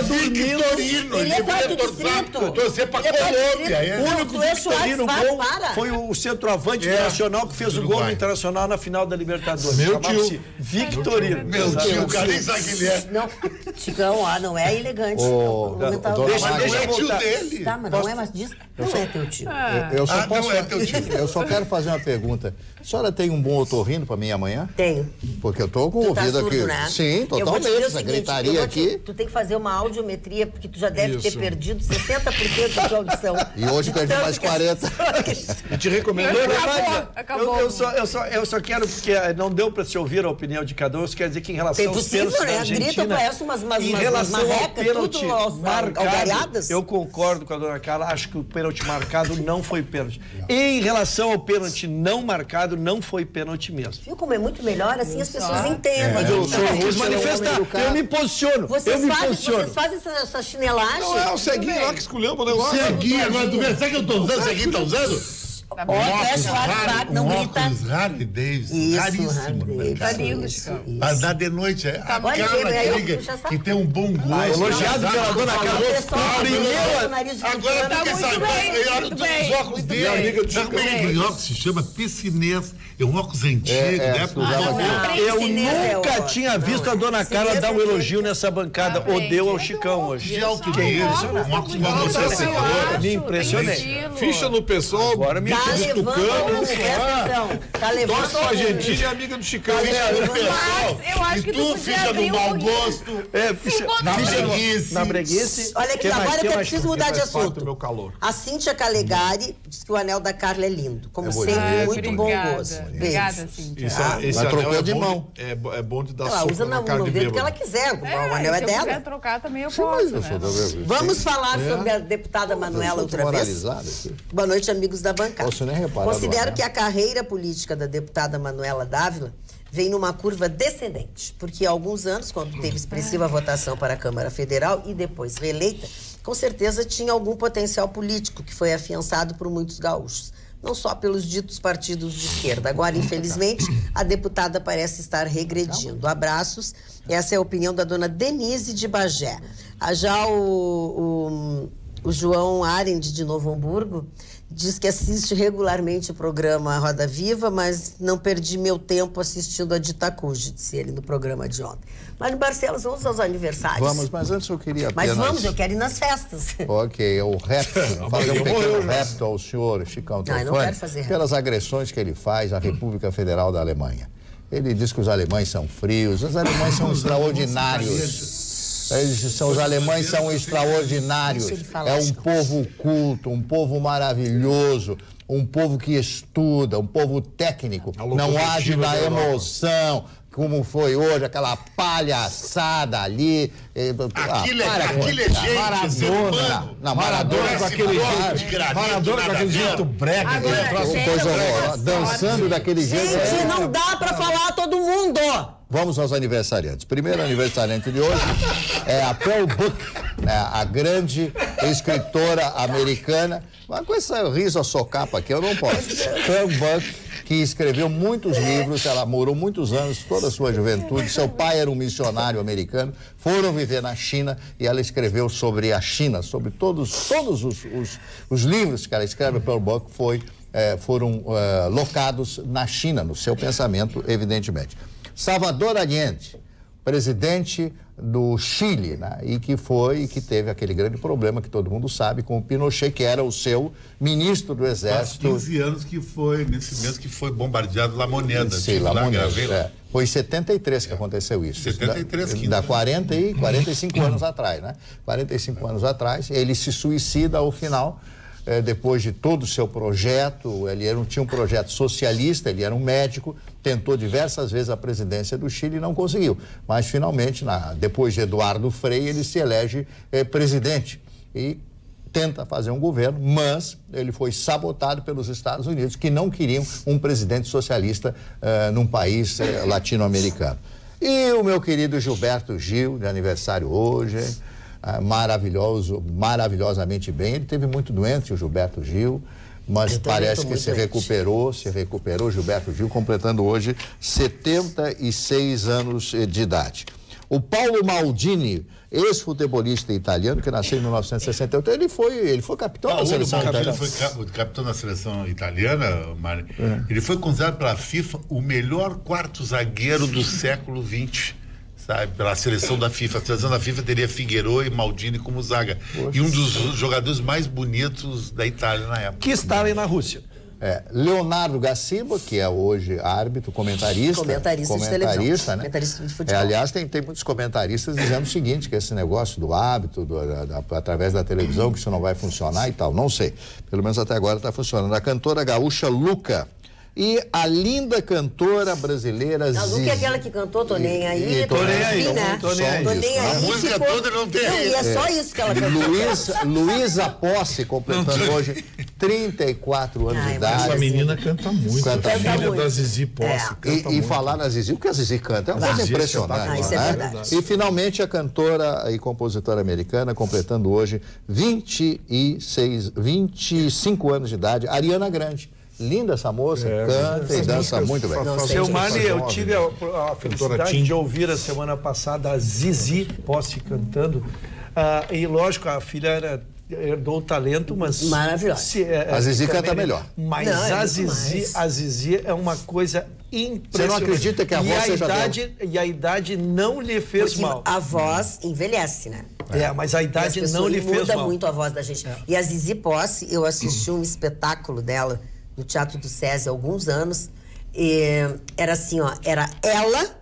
dormindo. Ele é quarto distrito. Torcer pra Colômbia. O único Victorino gol foi o centroavante internacional que fez o gol no Internacional na final da Libertadores. Meu tio. Victorino. Meu tio, o cara nem sabe quem ele é. Não, Chicão, não é elegante. Deixa o tio dele. Tá, mas não é mais disso. Não é teu tio. Eu só quero fazer uma pergunta. A senhora tem um bom otorrino para mim amanhã? Tenho. Porque eu tô com o ouvido aqui. Né? Sim, totalmente. Essa gritaria aqui. Tu tem que fazer uma audiometria, porque tu já deve ter perdido 60% da tua audição. E hoje perdi mais 40%. Eu te recomendo. Acabou. Eu só quero, porque não deu para se ouvir a opinião de cada um, isso quer dizer que em relação aos pênaltis da Argentina... Grita, parece umas marrecas, tudo algariadas. Eu concordo com a dona Carla, acho que o pênalti marcado não foi pênalti. Em relação ao pênalti não marcado, não foi pênalti mesmo. Viu como é muito melhor? Assim as pessoas entendem. Mas eu vou manifestar, eu me posiciono. Vocês fazem essa chinelagem? Não é o ceguinho lá que esculhamba o negócio. Ceguinho, agora tu vê, sabe que eu tô usando? Ceguinho tá usando? Não grita. Óculos Harley Davidson, raríssimo. Tá lindo, Chico. Pra dar de noite, é a Olha, Carla que tem um bom gosto. Elogiado pela dona Carla. Agora tu quer saber, os óculos dele. O óculos se chama piscinês. É um óculos antigo, né? Eu nunca tinha visto a dona Carla dar um elogio nessa bancada. Deu ao Chicão hoje. De alto nível. Um óculos igual me impressionei. Ficha no pessoal, agora me Tá levando torce pra Argentina e amiga do Chicão. Mas eu acho que tu ficha no mau gosto. Ficha na breguice. Olha aqui, agora eu preciso mudar de assunto. Meu calor. A Cíntia Calegari diz que o anel da Carla é lindo. Como sempre, muito bom gosto. Obrigada, Cíntia. Esse trocou de mão. É bom de dar ela soco usa na cara de dedo que ela quiser. O anel é dela. Se eu quiser trocar também eu posso, né? Vamos falar sobre a deputada Manuela outra vez. Boa noite, amigos da bancada. Considero que a carreira política da deputada Manuela Dávila vem numa curva descendente, porque há alguns anos, quando teve expressiva votação para a Câmara Federal e depois reeleita, com certeza tinha algum potencial político que foi afiançado por muitos gaúchos, não só pelos ditos partidos de esquerda. Agora, infelizmente, a deputada parece estar regredindo. Abraços. Essa é a opinião da dona Denise de Bagé. Já o João Arendt, de Novo Hamburgo, diz que assiste regularmente o programa Roda Viva, mas não perdi meu tempo assistindo a Ditacuji, disse ele no programa de ontem. Mas, Barcelos, vamos aos aniversários? Vamos, mas antes eu queria apenas... Mas vamos, eu quero ir nas festas. Ok, o repto, fazer um pequeno repto ao senhor Chicão Teofani, não quero fazer repto. Pelas agressões que ele faz à República Federal da Alemanha. Ele diz que os alemães são frios, os alemães são extraordinários. Os alemães são extraordinários. É um povo culto, um povo maravilhoso, um povo que estuda, um povo técnico, não age na emoção, como foi hoje, aquela palhaçada ali. Aquilo é gente, Maradona com aquele jeito brega, dançando daquele jeito. Gente, não dá pra falar todo mundo! Vamos aos aniversariantes. Primeiro aniversariante de hoje é a Pearl Buck, né, a grande escritora americana. Mas com esse riso a socapa aqui eu não posso. Pearl Buck, que escreveu muitos livros, ela morou muitos anos, toda a sua juventude. Seu pai era um missionário americano, foram viver na China e ela escreveu sobre a China, sobre todos os livros que ela escreve. Pearl Buck foram locados na China, no seu pensamento, evidentemente. Salvador Allende, presidente do Chile, né? E que teve aquele grande problema que todo mundo sabe com o Pinochet, que era o seu ministro do Exército. Faz 15 anos que foi, nesse mês que foi bombardeado La Moneda. Sim, La Moneda. Foi em 73 que aconteceu isso. 73, dá 45 anos atrás, né? 45 anos atrás, ele se suicida ao final. Depois de todo o seu projeto, tinha um projeto socialista, ele era um médico, tentou diversas vezes a presidência do Chile e não conseguiu. Mas, finalmente, depois de Eduardo Frei, ele se elege presidente e tenta fazer um governo, mas ele foi sabotado pelos Estados Unidos, que não queriam um presidente socialista num país latino-americano. E o meu querido Gilberto Gil, de aniversário hoje, maravilhosamente bem. Ele teve muito doente, o Gilberto Gil, mas parece que se recuperou, Gilberto Gil, completando hoje 76 anos de idade. O Paulo Maldini, ex-futebolista italiano, que nasceu em 1968, ele foi capitão da seleção italiana. Ele foi capitão da seleção italiana, Mário. Ele foi considerado pela FIFA o melhor quarto zagueiro do século XX. Sabe, pela seleção da FIFA. A seleção da FIFA teria Figueiredo e Maldini como zaga. Poxa. E um dos jogadores mais bonitos da Itália na época. Que está ali na Rússia. Leonardo Gaciba, que é hoje árbitro, comentarista de televisão, né? Comentarista de futebol. Aliás, tem muitos comentaristas dizendo o seguinte, que esse negócio do hábito, através da televisão, que isso não vai funcionar e tal. Não sei. Pelo menos até agora está funcionando. A cantora gaúcha Luca. E a linda cantora brasileira Zizi. A Luca é aquela que cantou Tô Nem Aí. Tô Nem Aí, né? Tô Nem Aí. Tô Nem Aí. A música toda não tem. E é só isso que ela cantou. Luísa Posse, completando hoje 34 anos de idade. Essa menina canta muito. Canta a filha muito. da Zizi Posse. E falar na Zizi, o que a Zizi canta é uma coisa impressionante. Isso é verdade. E finalmente a cantora e compositora americana, completando hoje 25 anos de idade, Ariana Grande. Linda essa moça, canta e dança muito bem. Seu Mani, eu tive a felicidade de ouvir a semana passada a Zizi Posse cantando. E lógico, a filha herdou o talento, mas... Maravilhosa. A Zizi canta melhor. Mas a Zizi é uma coisa impressionante. Você não acredita que a voz seja dela? E a idade não lhe fez mal. A voz envelhece, né? Mas a idade não lhe fez mal. Muda muito a voz da gente. E a Zizi Posse, eu assisti um espetáculo dela no Teatro do SESI há alguns anos. Era assim, ó, era ela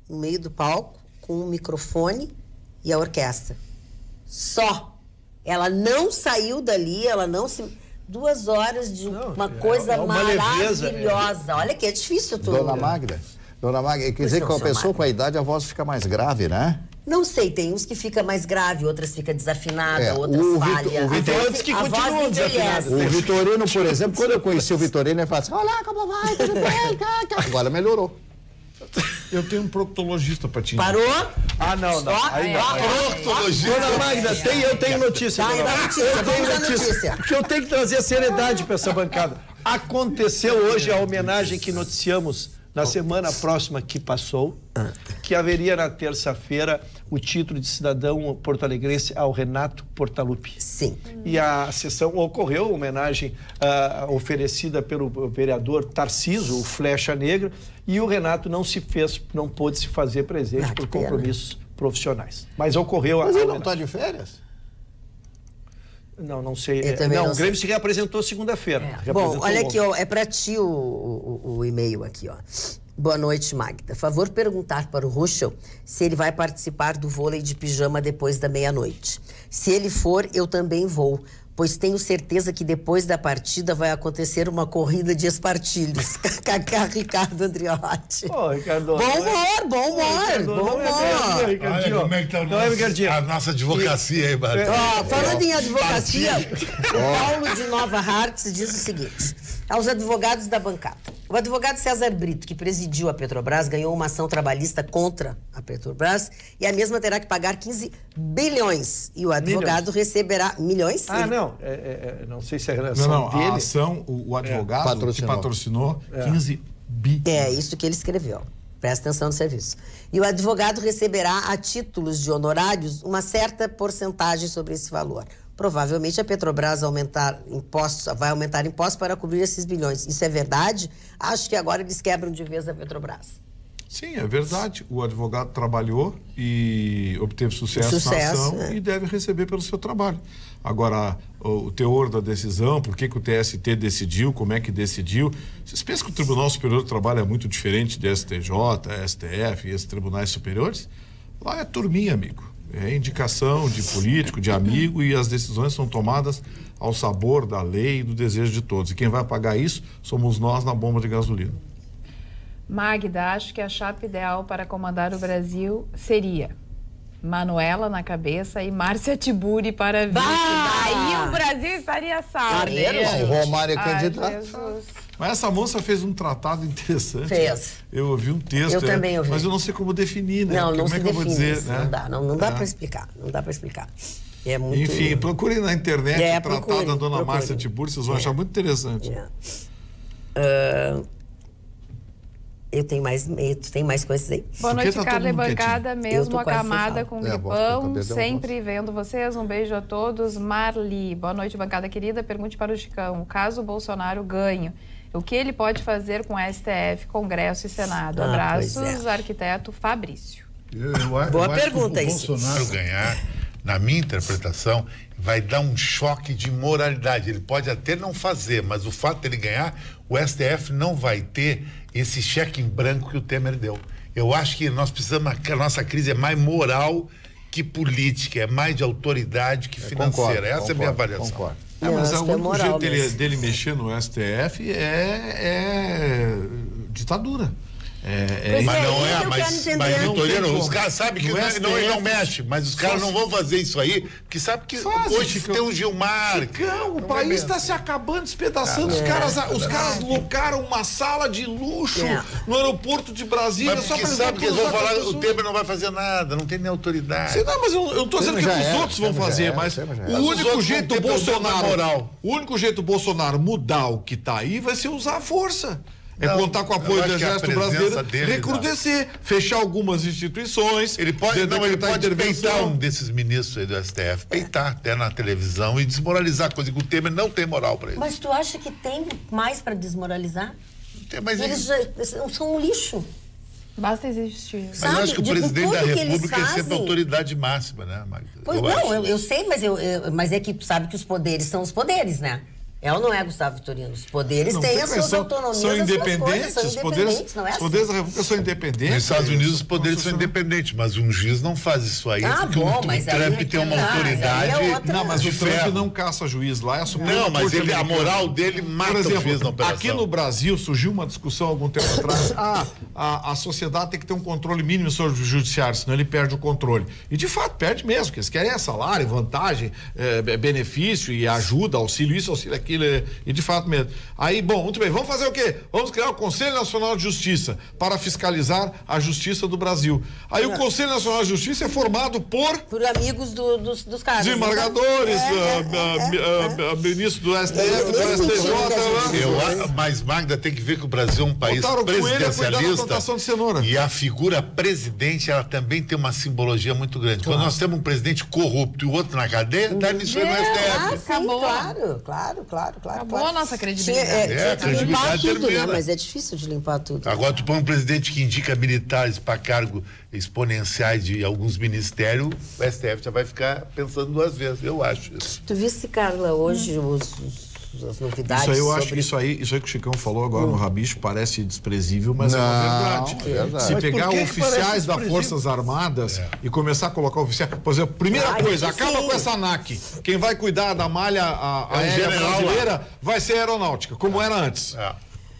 no meio do palco com o microfone e a orquestra. Só. Ela não saiu dali, ela não se... 2 horas de uma coisa maravilhosa. Leveza, Olha que é difícil tudo. Dona Magda, quer dizer que com a pessoa com a idade a voz fica mais grave, né? Não sei, tem uns que fica mais grave, outras fica desafinada, outras falha. O Vitorino que continua desafinado. O Vitorino, por exemplo, quando eu conheci o Vitorino, ele falava assim, olá, como vai? Tudo bem? Agora melhorou. Eu tenho um proctologista para te Parou? Não. Aí não. Proctologista. Dona Magda, eu tenho notícia. Eu tenho notícia. Porque eu tenho que trazer seriedade para essa bancada. Aconteceu hoje a homenagem que noticiamos na semana próxima que passou, que haveria na terça-feira o título de cidadão porto-alegrense ao Renato Portaluppi. Sim. E a sessão ocorreu, homenagem oferecida pelo vereador Tarciso, o Flecha Negra, e o Renato não pôde se fazer presente por compromissos profissionais. Mas ocorreu a... Mas ele não está de férias? Não sei. Não, o Grêmio se reapresentou segunda-feira. Bom, olha aqui, ó, é para ti o e-mail aqui, ó. Boa noite, Magda. Favor perguntar para o Ruschel se ele vai participar do vôlei de pijama depois da meia-noite. Se ele for, eu também vou, pois tenho certeza que depois da partida vai acontecer uma corrida de espartilhos. KKK Ricardo Andriotti. Ricardo. Bom humor. Olha como é que tá a nossa advocacia aí, Bartô. Falando em advocacia, o Paulo de Nova Hartz diz o seguinte, aos advogados da bancada. O advogado César Brito, que presidiu a Petrobras, ganhou uma ação trabalhista contra a Petrobras e a mesma terá que pagar 15 bilhões. E o advogado receberá... Milhões? Não sei se é a relação dele. A ação, o advogado que patrocinou 15 bi. É isso que ele escreveu. Presta atenção no serviço. E o advogado receberá, a títulos de honorários, uma certa porcentagem sobre esse valor. Provavelmente a Petrobras vai aumentar impostos para cobrir esses bilhões. Isso é verdade? Acho que agora eles quebram de vez a Petrobras. Sim, é verdade. O advogado trabalhou e obteve sucesso na ação e deve receber pelo seu trabalho. Agora, o teor da decisão, por que o TST decidiu, como é que decidiu. Vocês pensam que o Tribunal Superior do Trabalho é muito diferente de STJ, STF e esses tribunais superiores? Lá é turminha, amigo. É indicação de político, de amigo, e as decisões são tomadas ao sabor da lei e do desejo de todos. E quem vai pagar isso somos nós na bomba de gasolina. Magda, acho que a chapa ideal para comandar o Brasil seria Manuela na cabeça e Márcia Tiburi para vice. Aí o Brasil estaria salvo. O Romário é candidato. Mas essa moça fez um tratado interessante. Fez. Eu ouvi um texto. Eu também ouvi. Mas eu não sei como definir, né? Não se define. Isso, né? Não dá para explicar. Não dá para explicar. É muito... Enfim, procurem na internet o tratado da dona Márcia Tiburi, vocês vão achar muito interessante. Tu tem mais coisas aí? Boa noite, Carla e bancada, mesmo acamada com gripão, sempre vendo vocês. Um beijo a todos. Marli, boa noite, bancada querida. Pergunte para o Chicão, caso o Bolsonaro ganhe, o que ele pode fazer com STF, Congresso e Senado? Abraços, arquiteto Fabrício. Boa pergunta, isso. Se o Bolsonaro ganhar, na minha interpretação, vai dar um choque de moralidade. Ele pode até não fazer, mas o fato dele ganhar, o STF não vai ter esse cheque em branco que o Temer deu. Eu acho que nós precisamos, a nossa crise é mais moral que política, é mais de autoridade que financeira. Essa é a minha avaliação. Concordo. Mas o único jeito dele mexer no STF é ditadura. Mas não é, mas Vitorino, os caras sabem que ele não mexe, mas os caras não vão fazer isso aí, porque sabe que hoje tem o Gilmar. O país está se acabando, despedaçando. Os caras locaram uma sala de luxo no aeroporto de Brasília. Mas porque sabe que eles vão falar, o Temer não vai fazer nada, não tem nem autoridade. Não, mas eu não estou dizendo que os outros vão fazer, mas o único jeito do Bolsonaro mudar o que está aí vai ser usar a força. Contar com o apoio do Exército Brasileiro, recrudescer, fechar algumas instituições. Ele pode peitar um desses ministros aí do STF, peitar até na televisão e desmoralizar, coisa que o Temer não tem moral para isso. Mas tu acha que tem mais para desmoralizar? Mas eles são um lixo. Basta existir. Mas eu acho que o presidente da República é sempre a autoridade máxima, né, Magda? Pois eu sei, mas é que tu sabe que os poderes são os poderes, né? É ou não é, Gustavo Vitorino? Os poderes têm as suas autonomias, são independentes, são independentes, não é assim? Os poderes da República são independentes. Nos Estados Unidos os poderes são independentes, mas um juiz não faz isso aí, porque o Trump tem uma autoridade. Não, mas o Trump não caça juiz lá, é a Suprema Não, mas a moral dele mata o juiz na operação. Aqui no Brasil surgiu uma discussão há algum tempo atrás, a sociedade tem que ter um controle mínimo sobre o judiciário, senão ele perde o controle. E de fato perde mesmo, porque eles querem salário, vantagem, benefício e ajuda, auxílio isso, auxílio aquilo, e de fato mesmo. Aí, bom, muito bem, vamos fazer o quê? Vamos criar o Conselho Nacional de Justiça para fiscalizar a justiça do Brasil. Aí o Conselho Nacional de Justiça é formado por amigos dos caras. Desembargadores, ministro do STF, do STJ. Mas, Magda, tem que ver que o Brasil é um país presidencialista e a figura presidente, ela também tem uma simbologia muito grande. Quando nós temos um presidente corrupto e o outro na cadeia, dá nisso aí no STF. Claro. Acabou a nossa credibilidade. A credibilidade tudo, né? Mas é difícil de limpar tudo. Agora tu põe um presidente que indica militares para cargo exponenciais de alguns ministérios, o STF já vai ficar pensando duas vezes, eu acho isso. Tu viste, Carla, hoje as novidades isso aí que o Chicão falou agora no Rabicho parece desprezível, mas é uma verdade. Se pegar oficiais das Forças Armadas e começar a colocar oficiais, por exemplo, primeira coisa, acaba com essa ANAC. Quem vai cuidar da malha aérea brasileira vai ser a Aeronáutica, como era antes.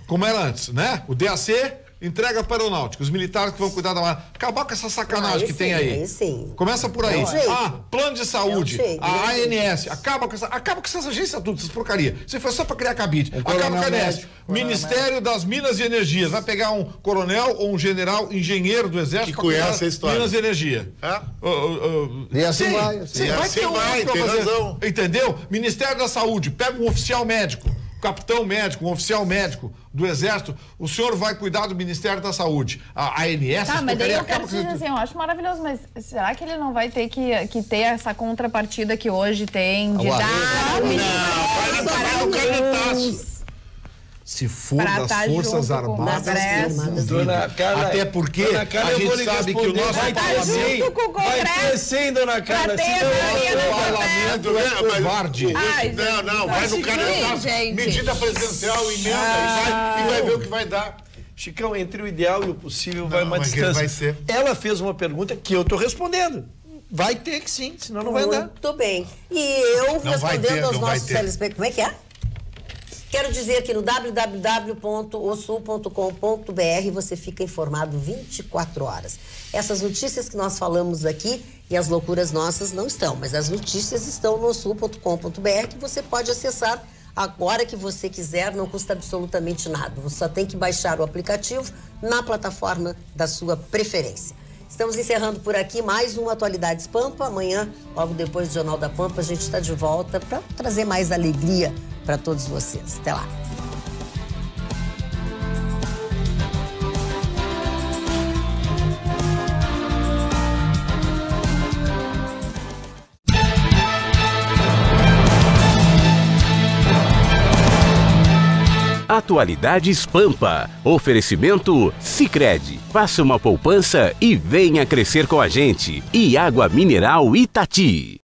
Como era antes, né? O DAC entrega para a Aeronáutica, os militares que vão cuidar da malha. Acabar com essa sacanagem que tem aí. Começa por aí. Plano de saúde, a ANS, acaba com essas agências tudo, essas porcaria. Você foi só para criar cabide. Acaba com a ANS. Ministério das Minas e Energias. Vai pegar um coronel ou um general engenheiro do Exército que conhece a história. Minas e Energia. E assim vai. Tem razão. Entendeu? Ministério da Saúde, pega um oficial médico, capitão médico, um oficial médico do Exército, o senhor vai cuidar do Ministério da Saúde. A ANS... Tá, mas daí eu quero te dizer assim, eu acho maravilhoso, mas será que ele não vai ter que ter essa contrapartida que hoje tem de dar... Não, vai no canetaço. Se for das Forças Armadas, até porque a gente sabe que o nosso parlamento vai ter sim, dona Carla. O parlamento é covarde. Não, vai no canetaço. Medida presidencial, emenda e vai ver o que vai dar. Chicão, entre o ideal e o possível vai uma distância. Vai ser. Ela fez uma pergunta que eu estou respondendo. Vai ter que sim, senão não vai dar. Muito bem. E eu respondendo aos nossos telespectadores. Como é que é? Quero dizer que no www.osul.com.br você fica informado 24 horas. Essas notícias que nós falamos aqui e as loucuras nossas não estão, mas as notícias estão no osul.com.br que você pode acessar a hora que você quiser, não custa absolutamente nada. Você só tem que baixar o aplicativo na plataforma da sua preferência. Estamos encerrando por aqui mais um Atualidades Pampa. Amanhã, logo depois do Jornal da Pampa, a gente está de volta para trazer mais alegria para todos vocês. Até lá. Atualidades Pampa. Oferecimento Sicredi. Faça uma poupança e venha crescer com a gente. E água mineral Itati.